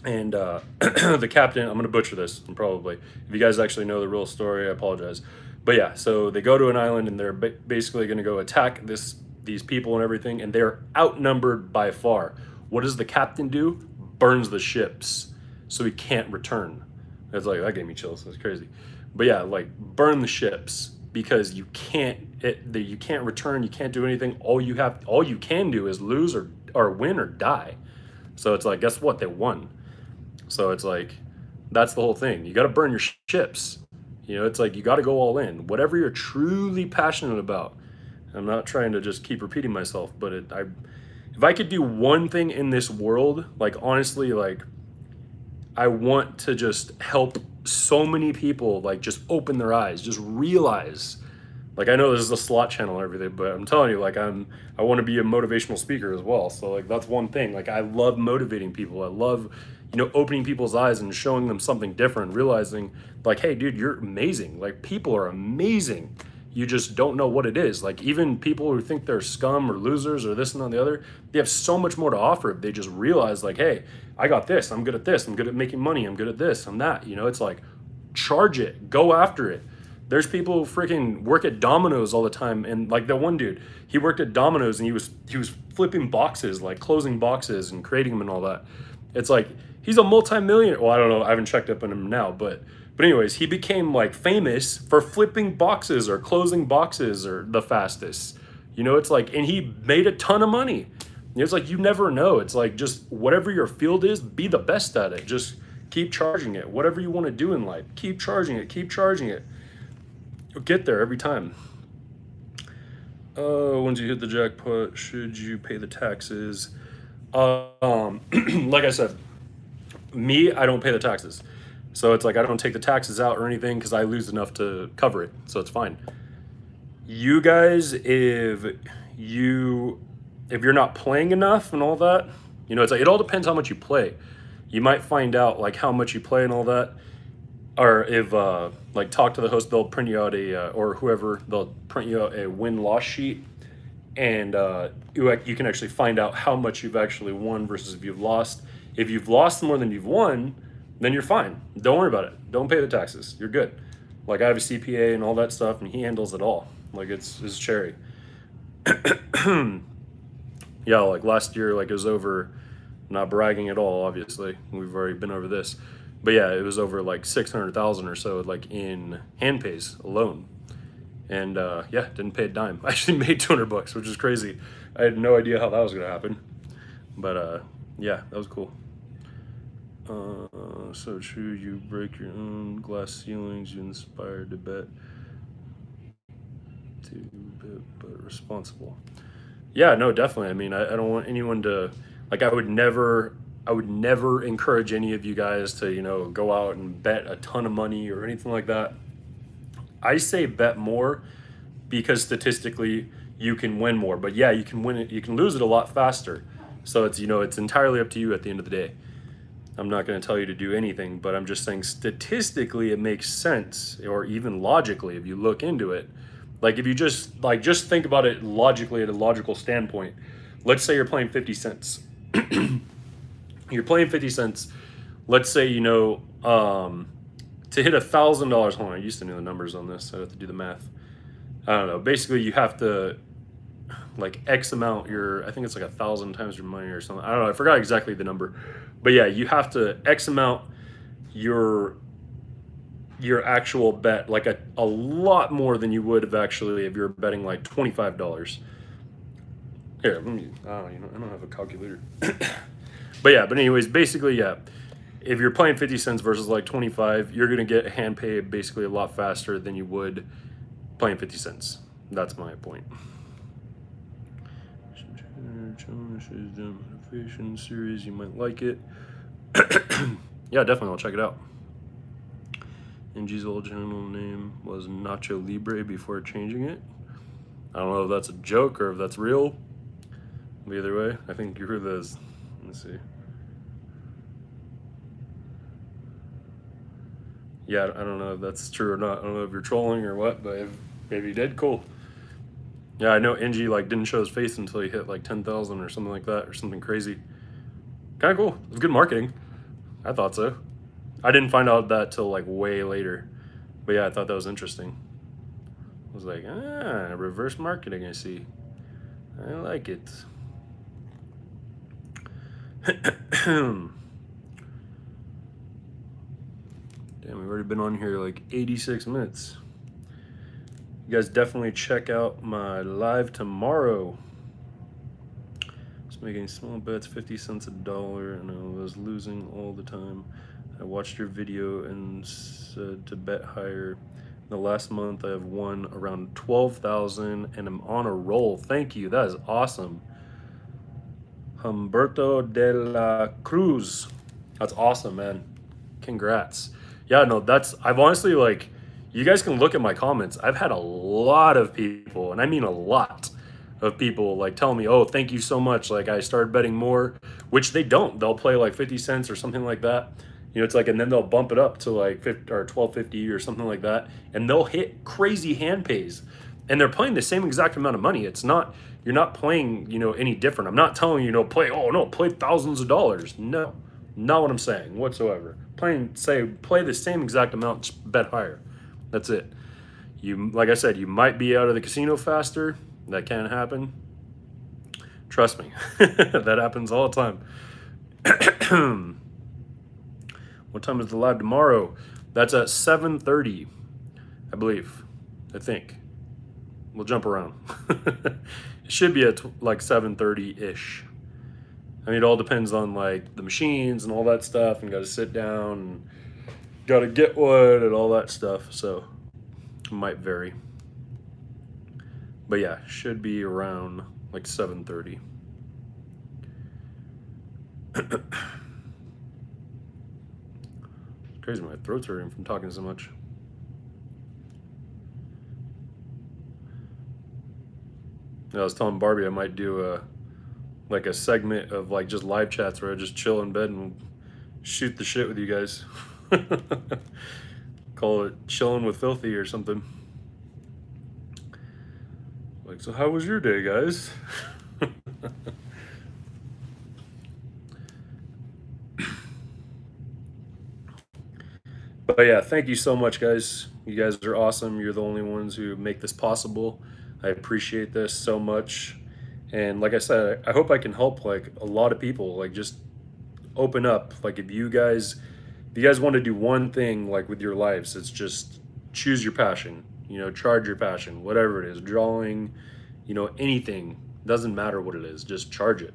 and the captain, I'm gonna butcher this probably. If you guys actually know the real story, I apologize. But yeah, so they go to an island and they're basically gonna go attack these people and everything, and they're outnumbered by far. What does the captain do? Burns the ships so he can't return. It's like that gave me chills. That's crazy. But yeah, like burn the ships because you can't return. You can't do anything. All you can do is lose or win or die. So it's like, guess what? They won. So it's like, that's the whole thing. You got to burn your ships. You know, it's like you got to go all in. Whatever you're truly passionate about. I'm not trying to just keep repeating myself, but if I could do one thing in this world, like honestly, like I want to just help so many people, like just open their eyes, just realize. Like I know this is a slot channel and everything, but I'm telling you, like I want to be a motivational speaker as well. So like that's one thing. Like I love motivating people. I love, opening people's eyes and showing them something different, realizing like, hey, dude, you're amazing. Like people are amazing. You just don't know what it is. Like even people who think they're scum or losers or this and that and the other, they have so much more to offer if they just realize like, hey, I got this. I'm good at this. I'm good at making money. I'm good at this. I'm that. It's like charge it. Go after it. There's people who freaking work at Domino's all the time, and like that one dude, he worked at Domino's and he was flipping boxes, like closing boxes and creating them and all that. It's like he's a multi-millionaire. Well, I don't know. I haven't checked up on him now, but anyways, he became like famous for flipping boxes or closing boxes or the fastest. It's like, and he made a ton of money. It's like you never know. It's like just whatever your field is, be the best at it. Just keep charging it. Whatever you want to do in life, keep charging it. Keep charging it. You'll get there every time. Once you hit the jackpot, should you pay the taxes? Like I said, me, I don't pay the taxes. So it's like I don't take the taxes out or anything because I lose enough to cover it. So it's fine. You guys, if you're not playing enough and all that, it's like it all depends how much you play. You might find out like how much you play and all that. Or if like talk to the host, they'll print you out or whoever, they'll print you out a win-loss sheet, and you can actually find out how much you've actually won versus if you've lost. If you've lost more than you've won, then you're fine. Don't worry about it. Don't pay the taxes. You're good. Like I have a CPA and all that stuff, and he handles it all. Like it's cherry. Yeah, like last year, like it was over. Not bragging at all, obviously. We've already been over this. But yeah, it was over like 600,000 or so, like in hand pays alone. And yeah, didn't pay a dime. I actually made $200, which is crazy. I had no idea how that was gonna happen. But yeah, that was cool. So true, you break your own glass ceilings, you inspired to bet but responsible. Yeah, no, definitely. I mean, I don't want anyone to, like, I would never encourage any of you guys to, go out and bet a ton of money or anything like that. I say bet more because statistically you can win more. But yeah, you can win it, you can lose it a lot faster. So it's, you know, it's entirely up to you at the end of the day. I'm not going to tell you to do anything, but I'm just saying statistically it makes sense, or even logically if you look into it. Like if you just think about it logically at a logical standpoint. Let's say you're playing 50 cents. You're playing 50 cents. Let's say, you know, to hit $1,000. Hold on, I used to know the numbers on this. I have to do the math. I don't know. Basically, you have to like X amount your, I think it's like 1,000 times your money or something. I don't know. I forgot exactly the number, but yeah, you have to X amount your actual bet, like a lot more than you would have actually if you're betting like $25. Here, let me. Oh, you know, I don't have a calculator. But yeah, but anyways, basically, yeah. If you're playing 50 cents versus like 25, you're gonna get hand paid basically a lot faster than you would playing 50 cents. That's my point. Innovation series, you might like it. Yeah, definitely, I'll check it out. NG's old channel name was Nacho Libre before changing it. I don't know if that's a joke or if that's real. But either way, I think you heard this. Let's see. Yeah, I don't know if that's true or not. I don't know if you're trolling or what, but if you did, cool. Yeah, I know NG like didn't show his face until he hit like 10,000 or something like that, or something crazy. Kind of cool. It was good marketing. I thought so. I didn't find out that till like way later, but yeah, I thought that was interesting. I was like, reverse marketing. I see. I like it. Damn, we've already been on here like 86 minutes. You guys definitely check out my live tomorrow. Just making small bets, 50 cents a dollar, and I was losing all the time. I watched your video and said to bet higher. The last month I have won around 12,000 and I'm on a roll. Thank you. That is awesome. Humberto de la Cruz. That's awesome, man. Congrats. Yeah, no, I've honestly, like, you guys can look at my comments. I've had a lot of people, and I mean a lot of people, like, tell me, oh, thank you so much. Like, I started betting more, which they don't. They'll play like 50 cents or something like that. You know, it's like, and then they'll bump it up to like 50 or 12.50 or something like that, and they'll hit crazy hand pays, and they're playing the same exact amount of money. It's not, you're not playing, you know, any different. I'm not telling you, play thousands of dollars. No, not what I'm saying whatsoever. Play the same exact amount, just bet higher. That's it. You, like I said, you might be out of the casino faster. That can happen. Trust me, that happens all the time. What time is the live tomorrow? That's at 7:30, I believe. I think. We'll jump around. It should be at like 7:30-ish. I mean, it all depends on like the machines and all that stuff, and got to sit down and got to get one and all that stuff. So it might vary. But yeah, should be around like 7:30. Crazy, my throat's hurting from talking so much. I was telling Barbie I might do a segment of like just live chats where I just chill in bed and shoot the shit with you guys. Call it chilling with Filthy or something. Like, so how was your day, guys? But yeah, thank you so much, guys. You guys are awesome. You're the only ones who make this possible. I appreciate this so much. And like I said, I hope I can help like a lot of people, like just open up. Like if you guys want to do one thing like with your lives, it's just choose your passion, you know, charge your passion, whatever it is, drawing, you know, anything, doesn't matter what it is, just charge it.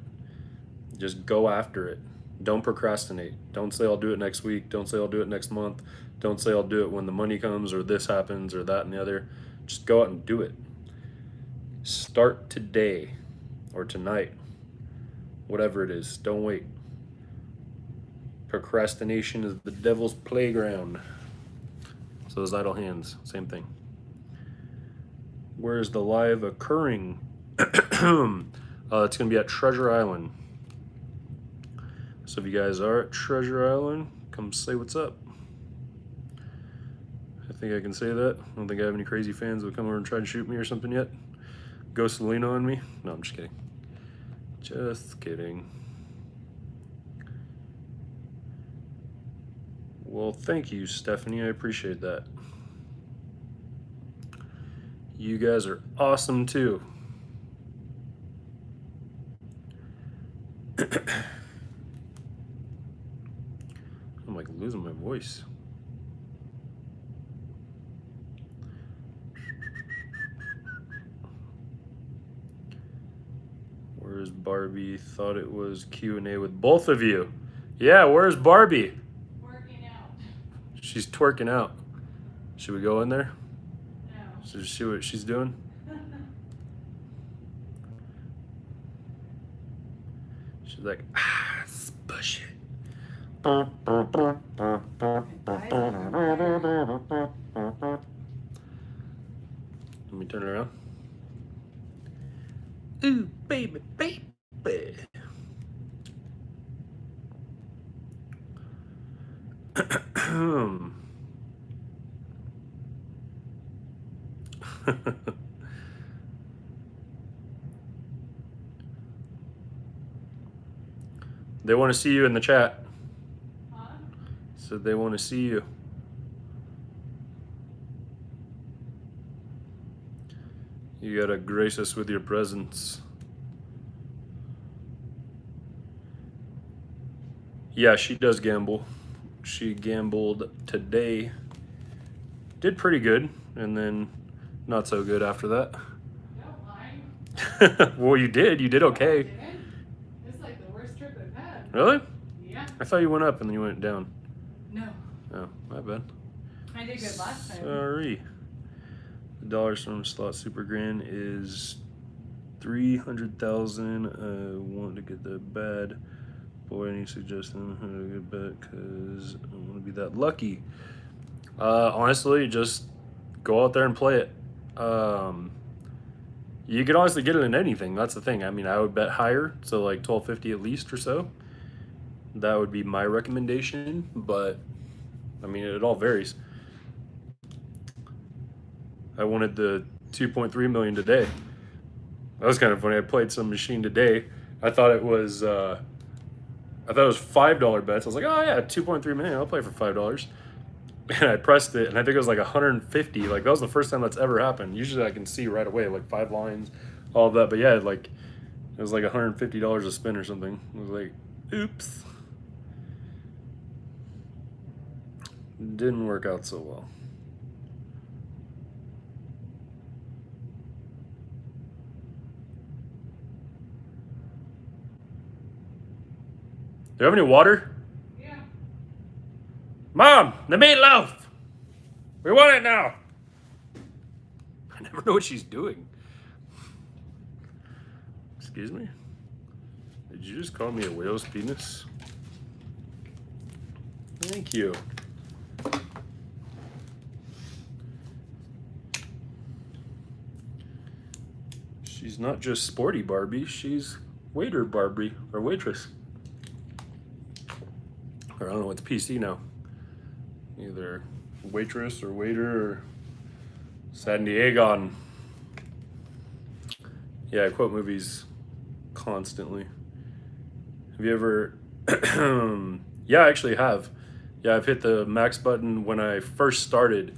Just go after it. Don't procrastinate. Don't say I'll do it next week. Don't say I'll do it next month. Don't say I'll do it when the money comes or this happens or that and the other. Just go out and do it. Start today or tonight. Whatever it is. Don't wait. Procrastination is the devil's playground. So is idle hands. Same thing. Where's the live occurring? It's going to be at Treasure Island. So if you guys are at Treasure Island, come say what's up. I think I can say that. I don't think I have any crazy fans that will come over and try to shoot me or something yet. Go Selena on me? No, I'm just kidding. Just kidding. Well, thank you, Stephanie. I appreciate that. You guys are awesome too. I'm like losing my voice. Where's Barbie? Thought it was Q&A with both of you. Yeah, where's Barbie? Working out. She's twerking out. Should we go in there? No. Should we see what she's doing? She's like, push it. Let me turn it around. Ooh, baby, baby. They want to see you in the chat. Huh? So they want to see you. You gotta grace us with your presence. Yeah, she does gamble. She gambled today. Did pretty good, and then not so good after that. Don't lie. Well, you did. You did No, I okay. didn't. It's like the worst trip I've had. Really? Yeah. I thought you went up and then you went down. No. Oh, my bad. I did good last time. Sorry. The dollar storm slot Supergrain is 300,000. I want to get the bad boy. Any suggestion how to get bet? Cause I want to be that lucky. Honestly, just go out there and play it. You can honestly get it in anything. That's the thing. I mean, I would bet higher, so like 1250 at least or so. That would be my recommendation, but I mean, it all varies. I wanted the 2.3 million today. That was kind of funny. I played some machine today. I thought it was $5 bets. I was like, oh yeah, 2.3 million. I'll play for $5. And I pressed it, and I think it was like 150. Like that was the first time that's ever happened. Usually I can see right away, like 5 lines, all of that. But yeah, like it was like $150 a spin or something. I was like, oops. Didn't work out so well. Do you have any water? Yeah. Mom, the meatloaf! We want it now! I never know what she's doing. Excuse me? Did you just call me a whale's penis? Thank you. She's not just sporty Barbie, she's waiter Barbie, or waitress. Or I don't know what's PC now. Either waitress or waiter or San Diego. Yeah, I quote movies constantly. Have you ever... Yeah, I actually have. Yeah, I've hit the max button when I first started.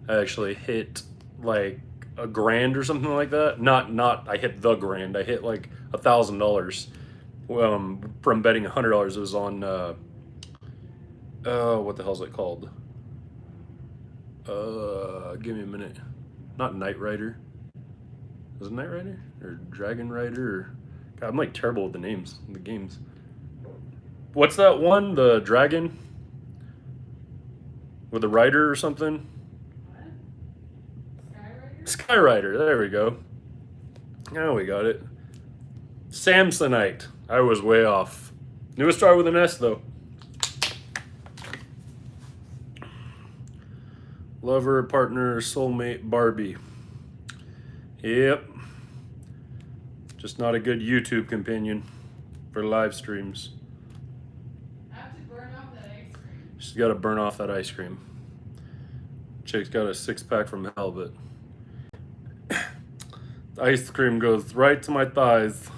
I actually hit like $1,000 or something like that. Not I hit the grand. I hit like $1,000 from betting $100. It was on what the hell is it called? Give me a minute. Not Knight Rider. Was it Knight Rider or Dragon Rider? Or... God, I'm like terrible with the names in the games. What's that one? The dragon with a rider or something? What? Skyrider? Skyrider. There we go. Now we got it. Samsonite. I was way off. Knew it started with an S though. Lover, partner, soulmate, Barbie. Yep. Just not a good YouTube companion for live streams. I have to burn off that ice cream. She's got to burn off that ice cream. Chick's got a 6-pack from hell, but the ice cream goes right to my thighs.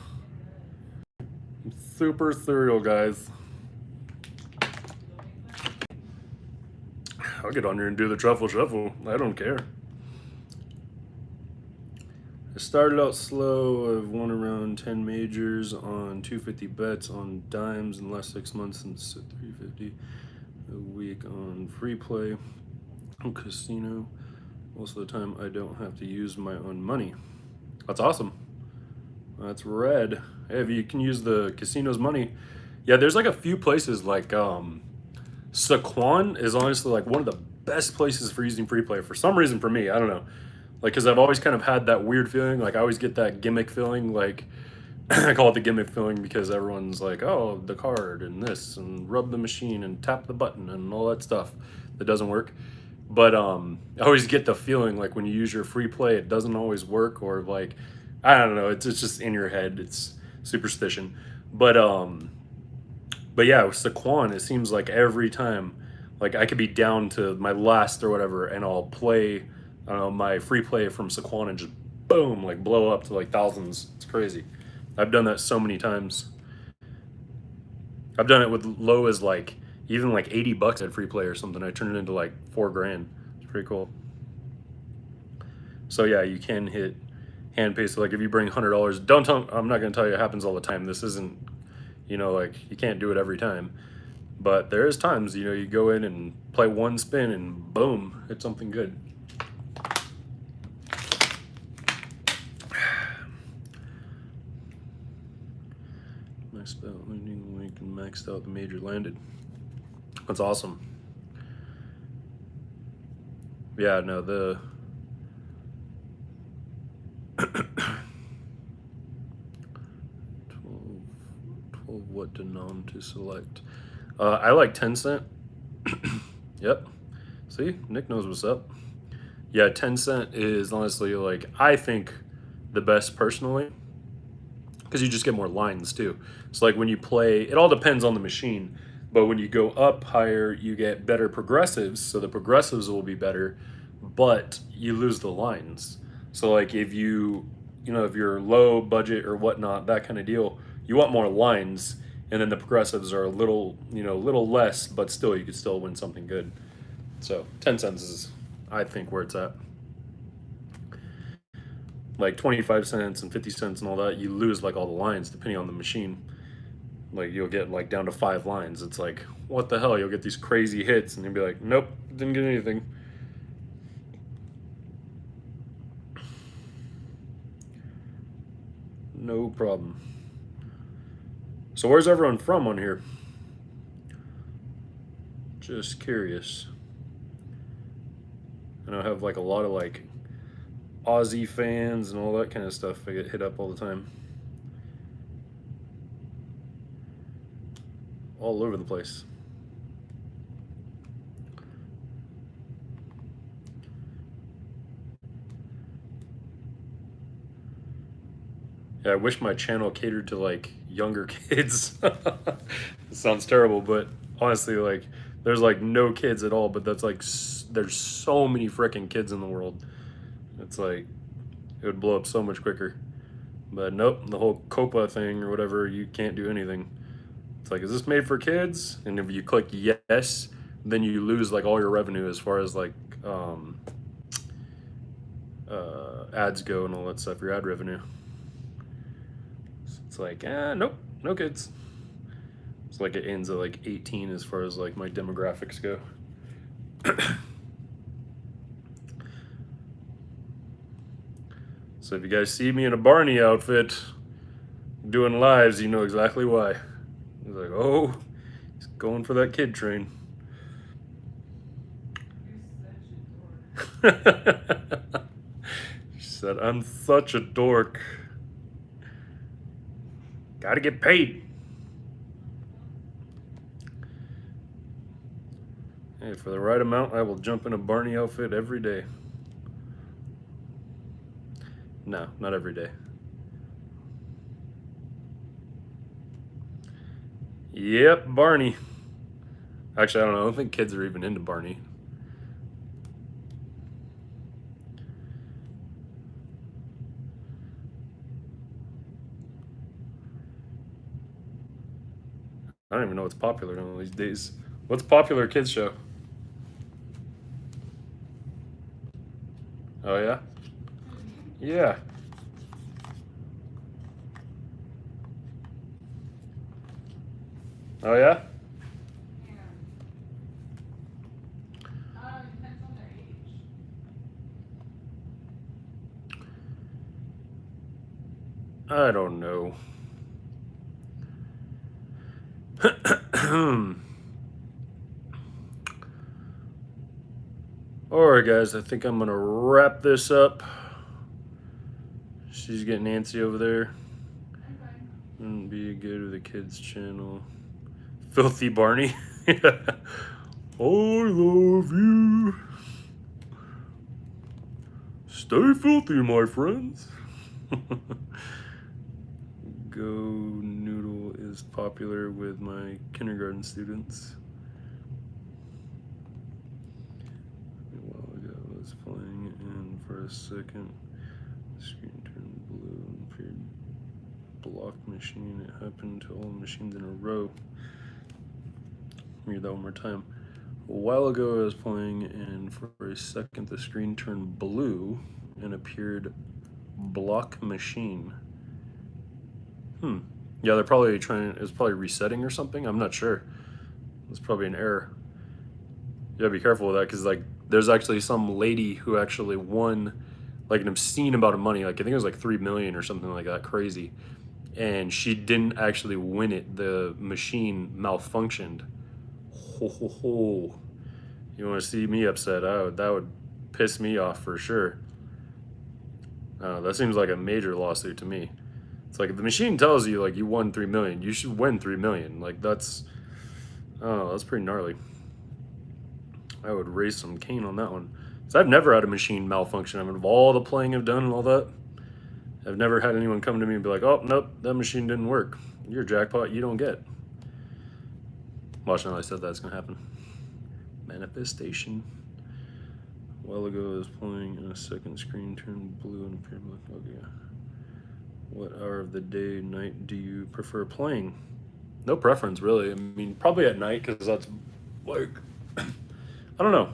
Super cereal, guys. I'll get on here and do the truffle shuffle. I don't care. I started out slow. I've won around 10 majors on 250 bets on dimes in the last 6 months since 350 a week on free play on casino. Most of the time I don't have to use my own money. That's awesome. That's red. Hey, if you can use the casino's money. Yeah, there's like a few places like Saquon is honestly like one of the best places for using free play for some reason for me. I don't know. Like, because I've always kind of had that weird feeling. Like, I always get that gimmick feeling. Like, I call it the gimmick feeling because everyone's like, oh, the card and this and rub the machine and tap the button and all that stuff that doesn't work. But I always get the feeling like when you use your free play, it doesn't always work, or like, I don't know. It's just in your head. It's superstition. But yeah, with Saquon, it seems like every time, like I could be down to my last or whatever, and I'll play, I don't know, my free play from Saquon and just boom, like blow up to like thousands. It's crazy. I've done that so many times. I've done it with low as like even like $80 at free play or something. I turned it into like $4,000. It's pretty cool. So yeah, you can hit hand pay. So like if you bring $100, don't tell. I'm not gonna tell you it happens all the time. This isn't, you know, like you can't do it every time. But there is times, you know, you go in and play one spin and boom, hit something good. Maxed out landing week and maxed out the major landed. That's awesome. Yeah, no, the 12 what denom to select. I like 10 cent. Yep. See, Nick knows what's up. Yeah, 10 cent is honestly like, I think the best personally, because you just get more lines too. So like when you play, it all depends on the machine, but when you go up higher, you get better progressives. So the progressives will be better, but you lose the lines. So like if you know, if you're low budget or whatnot, that kind of deal, you want more lines, and then the progressives are a little, you know, a little less, but still you could still win something good. So 10 cents is, I think, where it's at. Like 25 cents and 50 cents and all that, you lose like all the lines depending on the machine. Like you'll get like down to 5 lines. It's like, what the hell? You'll get these crazy hits and you'll be like, nope, didn't get anything. No problem. So where's everyone from on here? Just curious. And I have like a lot of like Aussie fans and all that kind of stuff. I get hit up all the time. All over the place. Yeah, I wish my channel catered to like younger kids. It sounds terrible, but honestly, like there's like no kids at all, but that's like there's so many freaking kids in the world. It's like it would blow up so much quicker. But nope, the whole Copa thing or whatever, you can't do anything. It's like, is this made for kids? And if you click yes, then you lose like all your revenue as far as like ads go and all that stuff, your ad revenue. So it's like, nope, no kids. It's like it ends at like 18 as far as like my demographics go. So if you guys see me in a Barney outfit doing lives, you know exactly why. He's like, oh, he's going for that kid train. She said, I'm such a dork. Gotta get paid. Hey, for the right amount, I will jump in a Barney outfit every day. No, not every day. Yep, Barney. Actually, I don't know. I don't think kids are even into Barney. I don't even know what's popular these days. What's popular kids show? Oh yeah? Yeah. Oh yeah? Yeah. It depends on their age. I don't know. Alright guys, I think I'm gonna wrap this up. She's getting antsy over there. Okay. And be good with the kids channel. Filthy Barney. I love you. Stay filthy, my friends. Go Noodle is popular with my kindergarten students. A while ago I was playing and for a second the screen turned blue and appeared block machine. It happened to all machines in a row. Read that one more time. A while ago I was playing and for a second the screen turned blue and appeared block machine. Yeah, they're probably it's probably resetting or something. I'm not sure. It's probably an error. You gotta be careful with that because like there's actually some lady who actually won like an obscene amount of money. Like I think it was like 3 million or something like that, crazy. And she didn't actually win it. The machine malfunctioned. Ho ho ho. You want to see me upset? That would piss me off for sure. That seems like a major lawsuit to me. It's like if the machine tells you like you won 3 million, you should win 3 million. Like that's, oh, that's pretty gnarly. I would raise some cane on that one. So I've never had a machine malfunction. I mean, of all the playing I've done and all that, I've never had anyone come to me and be like, "Oh, nope, that machine didn't work. You're a jackpot. You don't get." Watch now, I said that's gonna happen. Manifestation. A while ago, I was playing and a second screen turned blue and appeared like, okay. What hour of the day, night do you prefer playing? No preference, really. I mean, probably at night because that's like, I don't know.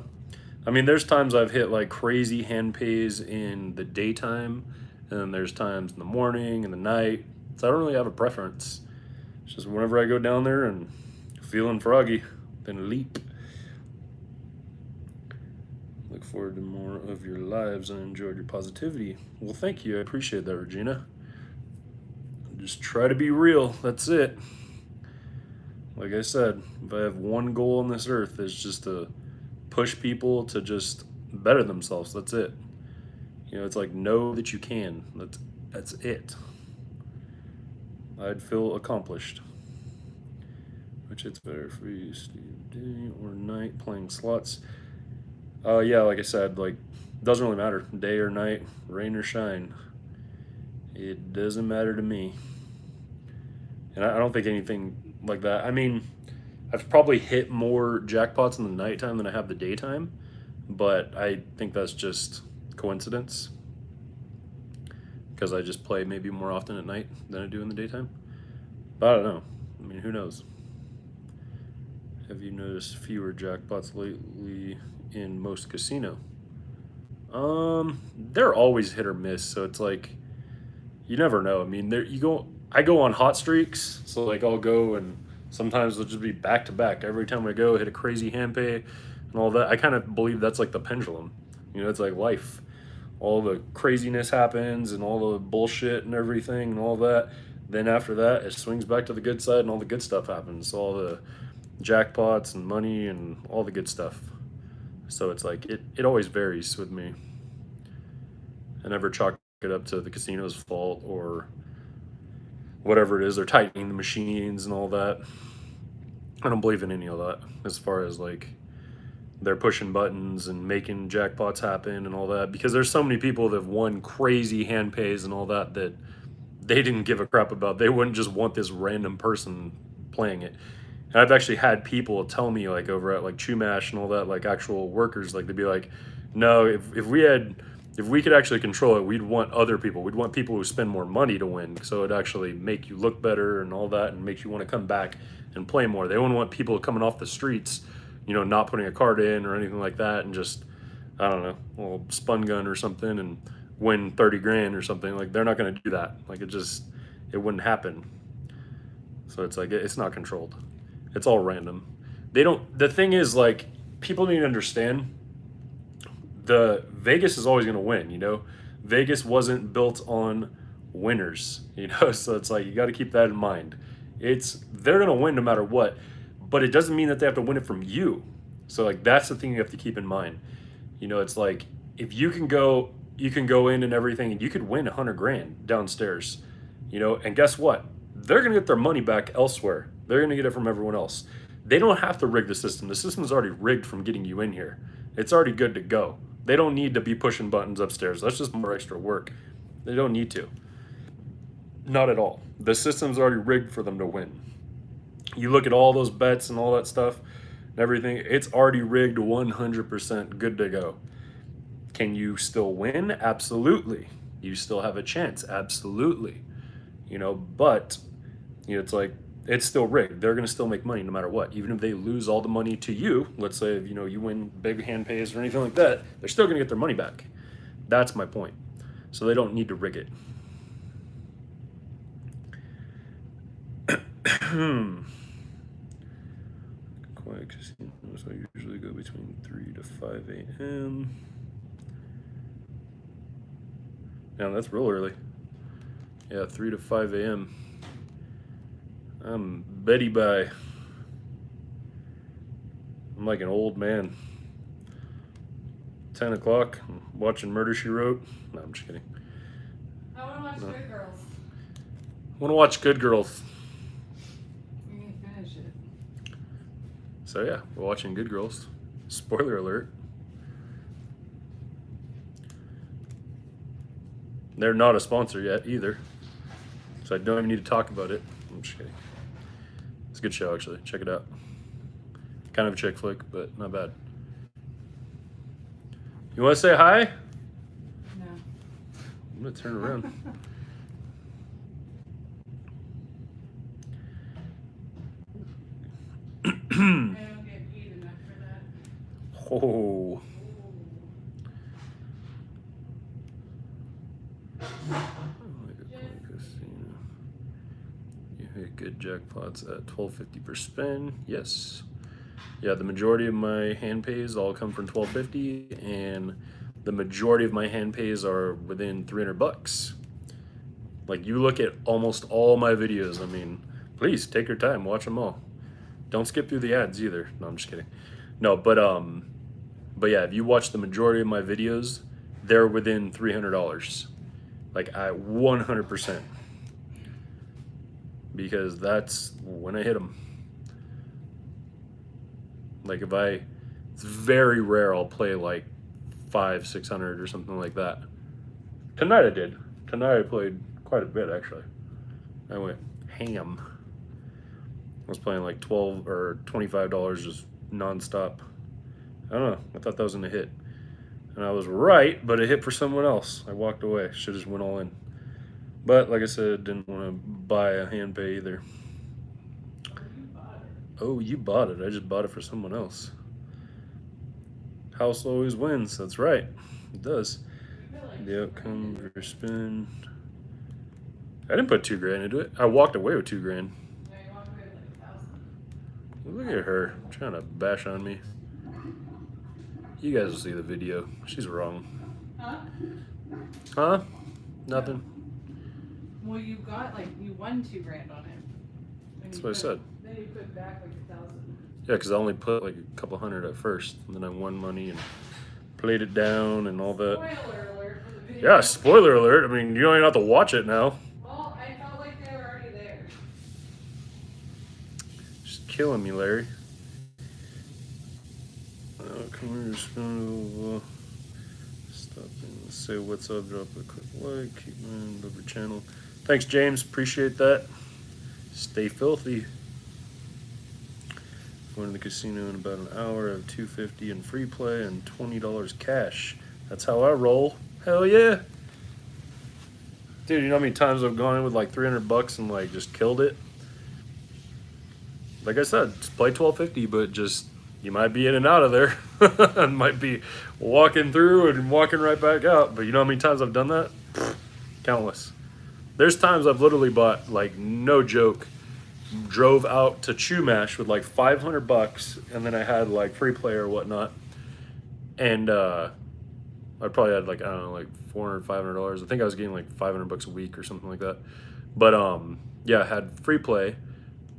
I mean, there's times I've hit like crazy hand pays in the daytime, and then there's times in the morning and the night. So I don't really have a preference. It's just whenever I go down there and feeling froggy, then leap. Look forward to more of your lives and enjoyed your positivity. Well, thank you. I appreciate that, Regina. Just try to be real. That's it. Like I said, if I have one goal on this earth, it's just to push people to just better themselves. That's it. You know, it's like know that you can. That's it. I'd feel accomplished. Which it's better for you, Steve, day or night playing slots. Yeah, like I said, like doesn't really matter, day or night, rain or shine. It doesn't matter to me. And I don't think anything like that. I mean, I've probably hit more jackpots in the nighttime than I have the daytime, but I think that's just coincidence because I just play maybe more often at night than I do in the daytime. But I don't know. I mean, who knows? Have you noticed fewer jackpots lately in most casino? They're always hit or miss, so it's like you never know. I mean, I go on hot streaks, so like I'll go and sometimes they'll just be back to back. Every time I go, hit a crazy hand pay and all that. I kind of believe that's like the pendulum. You know, it's like life. All the craziness happens and all the bullshit and everything and all that. Then after that, it swings back to the good side and all the good stuff happens. All the jackpots and money and all the good stuff. So it's like it always varies with me. I never chalk it up to the casino's fault or whatever it is. They're tightening the machines and all that. I don't believe in any of that as far as like they're pushing buttons and making jackpots happen and all that, because there's so many people that have won crazy hand pays and all that that they didn't give a crap about. They wouldn't just want this random person playing it. And I've actually had people tell me, like over at like Chumash and all that, like actual workers, like they'd be like, no, if we could actually control it, we'd want other people. We'd want people who spend more money to win, so it'd actually make you look better and all that, and makes you want to come back and play more. They wouldn't want people coming off the streets, not putting a card in or anything like that, and just, I don't know, a little spun gun or something and win 30 grand or something. Like, they're not going to do that. Like, it wouldn't happen. So it's like, it's not controlled. It's all random. The thing is, like, people need to understand, the Vegas is always going to win. Vegas wasn't built on winners, so it's like, you got to keep that in mind. They're going to win no matter what, but it doesn't mean that they have to win it from you. So like, that's the thing you have to keep in mind. It's like, if you can go in and everything, and you could win 100 grand downstairs, and guess what? They're going to get their money back elsewhere. They're going to get it from everyone else. They don't have to rig the system. The system is already rigged from getting you in here. It's already good to go. They don't need to be pushing buttons upstairs. That's just more extra work. They don't need to. Not at all. The system's already rigged for them to win. You look at all those bets and all that stuff and everything, it's already rigged 100% good to go. Can you still win? Absolutely. You still have a chance. Absolutely. But it's like, it's still rigged. They're going to still make money no matter what. Even if they lose all the money to you, let's say, you win big hand pays or anything like that, they're still going to get their money back. That's my point. So they don't need to rig it. Quiet casinos, I usually go between 3 to 5 a.m. Yeah, that's real early. Yeah, 3 to 5 a.m. I'm Betty Bye. I'm like an old man. 10 o'clock, I'm watching Murder, She Wrote. No, I'm just kidding. I want to watch Good Girls. I want to watch Good Girls. We need to finish it. So yeah, we're watching Good Girls. Spoiler alert. They're not a sponsor yet either, so I don't even need to talk about it. I'm just kidding. It's a good show, actually. Check it out. Kind of a chick flick, but not bad. You want to say hi? No. I'm going to turn around. I don't get paid enough for that. Oh. You hit good jackpots at $12.50 per spin. Yes. Yeah, the majority of my hand pays all come from $12.50, and the majority of my hand pays are within $300. Like, you look at almost all my videos. I mean, please take your time, watch them all. Don't skip through the ads either. No, I'm just kidding. No, but yeah, if you watch the majority of my videos, they're within $300. Like, 100%. Because that's when I hit them. Like, it's very rare I'll play like 500-600 or something like that. Tonight I did. Tonight I played quite a bit, actually. I went ham. I was playing like $12 or $25 just nonstop. I don't know. I thought that was gonna hit, and I was right, but it hit for someone else. I walked away. Should have just went all in. But like I said, didn't want to buy a hand pay either. Oh, you bought it. I just bought it for someone else. House always wins. That's right. It does. The outcome for spin. I didn't put $2 grand into it. I walked away with $2 grand. Yeah, you walked away with like 1,000. Look at her trying to bash on me. You guys will see the video. She's wrong. Huh? Huh? Nothing. Well, you won $2 grand on it. That's what I said. Then you put back like 1,000. Yeah, because I only put like a couple hundred at first, and then I won money and played it down and all that. Spoiler alert for the video. Yeah, spoiler alert. I mean, you don't even have to watch it now. Well, I felt like they were already there. Just killing me, Larry. come here, stop and say what's up, drop a quick like, keep in over channel. Thanks, James. Appreciate that. Stay filthy. Going to the casino in about an hour. I have $250 in free play and $20 cash. That's how I roll. Hell yeah. Dude, you know how many times I've gone in with like $300 and like just killed it? Like I said, just play $12.50, but just you might be in and out of there. And might be walking through and walking right back out. But you know how many times I've done that? Countless. There's times I've literally bought, like, no joke, drove out to Chumash with like $500, and then I had like free play or whatnot, and I probably had like, I don't know, like $400, $500. I think I was getting like $500 a week or something like that. But yeah, I had free play,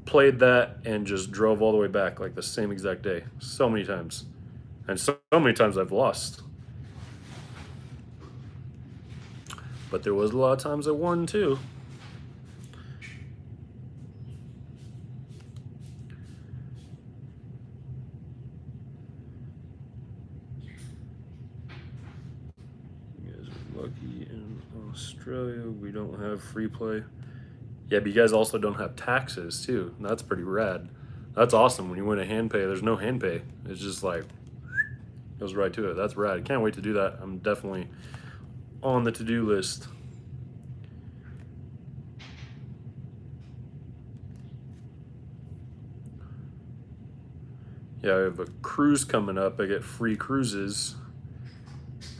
played that, and just drove all the way back like the same exact day, so many times, and so many times I've lost. But there was a lot of times I won too. Lucky in Australia, we don't have free play. Yeah, but you guys also don't have taxes too. That's pretty rad. That's awesome. When you win a hand pay, there's no hand pay. It's just like goes right to it. That's rad. Can't wait to do that. I'm definitely on the to-do list. Yeah, I have a cruise coming up. I get free cruises,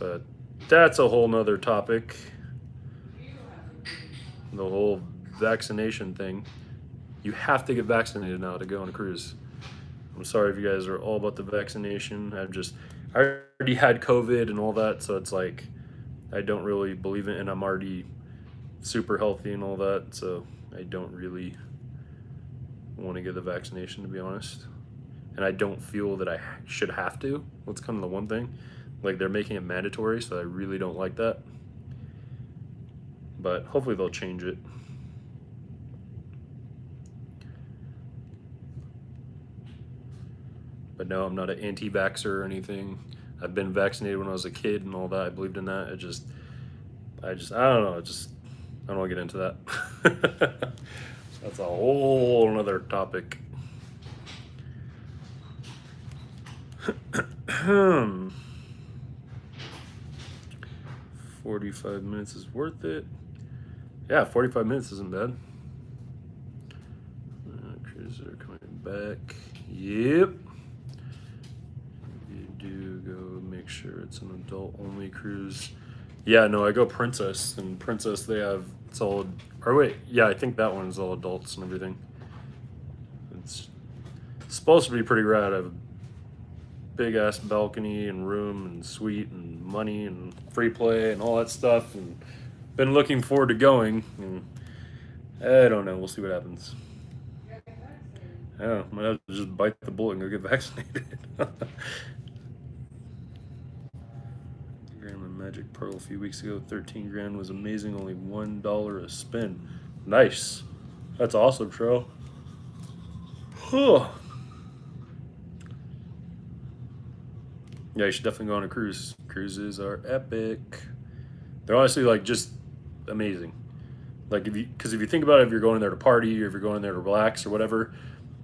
but that's a whole nother topic. The whole vaccination thing. You have to get vaccinated now to go on a cruise. I'm sorry if you guys are all about the vaccination. I already had COVID and all that, so it's like I don't really believe it, and I'm already super healthy and all that, so I don't really want to get the vaccination, to be honest. And I don't feel that I should have to. That's kind of the one thing. Like, they're making it mandatory, so I really don't like that. But hopefully they'll change it. But no, I'm not an anti-vaxxer or anything. I've been vaccinated when I was a kid and all that. I believed in that. I don't know. I don't want to get into that. That's a whole another topic. 45 minutes is worth it. Yeah, 45 minutes isn't bad. Cruiser coming back. Yep. You do go make sure it's an adult-only cruise. Yeah, no, I go Princess, and Princess, they have, it's all, or wait, yeah, I think that one's all adults and everything. It's supposed to be pretty rad. I have a big-ass balcony and room and suite and money and free play and all that stuff, and been looking forward to going, and I don't know, we'll see what happens. Yeah, might have to just bite the bullet and go get vaccinated. My Magic Pearl a few weeks ago, 13 grand was amazing, only $1 a spin. Nice. That's awesome, Tro. Yeah, you should definitely go on a cruise. Cruises are epic. They're honestly like just amazing. Like because if you think about it, if you're going there to party or if you're going there to relax or whatever,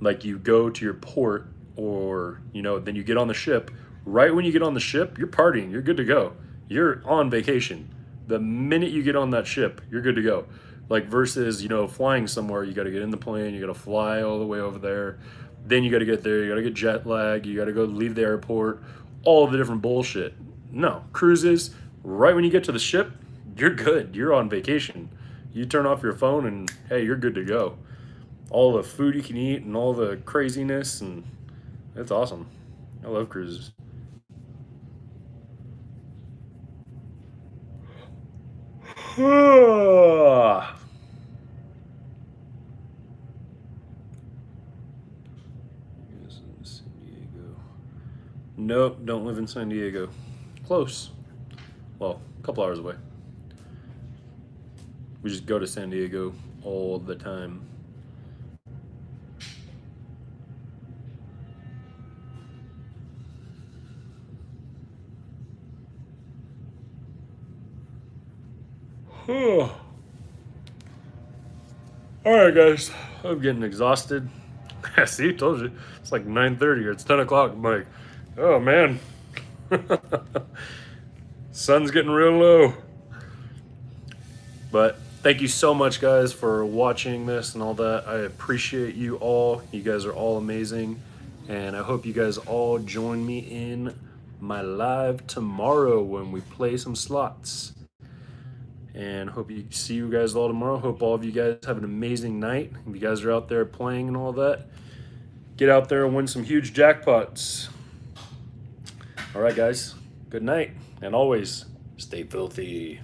like you go to your port or, you know, then you get on the ship. Right when you get on the ship, you're partying. You're good to go. You're on vacation. The minute you get on that ship, you're good to go. Like versus, you know, flying somewhere, you got to get in the plane, you got to fly all the way over there. Then you got to get there, you got to get jet lag, you got to go leave the airport, all of the different bullshit. No, cruises, right when you get to the ship, you're good. You're on vacation. You turn off your phone and, hey, you're good to go. All the food you can eat and all the craziness, and it's awesome. I love cruises. San Diego. Nope, don't live in San Diego. Close. Well, a couple hours away. We just go to San Diego all the time. All right, guys. I'm getting exhausted. See, told you. It's like 9:30 or it's 10 o'clock. I'm like, oh man. Sun's getting real low. But thank you so much, guys, for watching this and all that. I appreciate you all. You guys are all amazing. And I hope you guys all join me in my live tomorrow when we play some slots. And hope you see you guys all tomorrow. Hope all of you guys have an amazing night. If you guys are out there playing and all that, get out there and win some huge jackpots. All right, guys. Good night. And always stay filthy.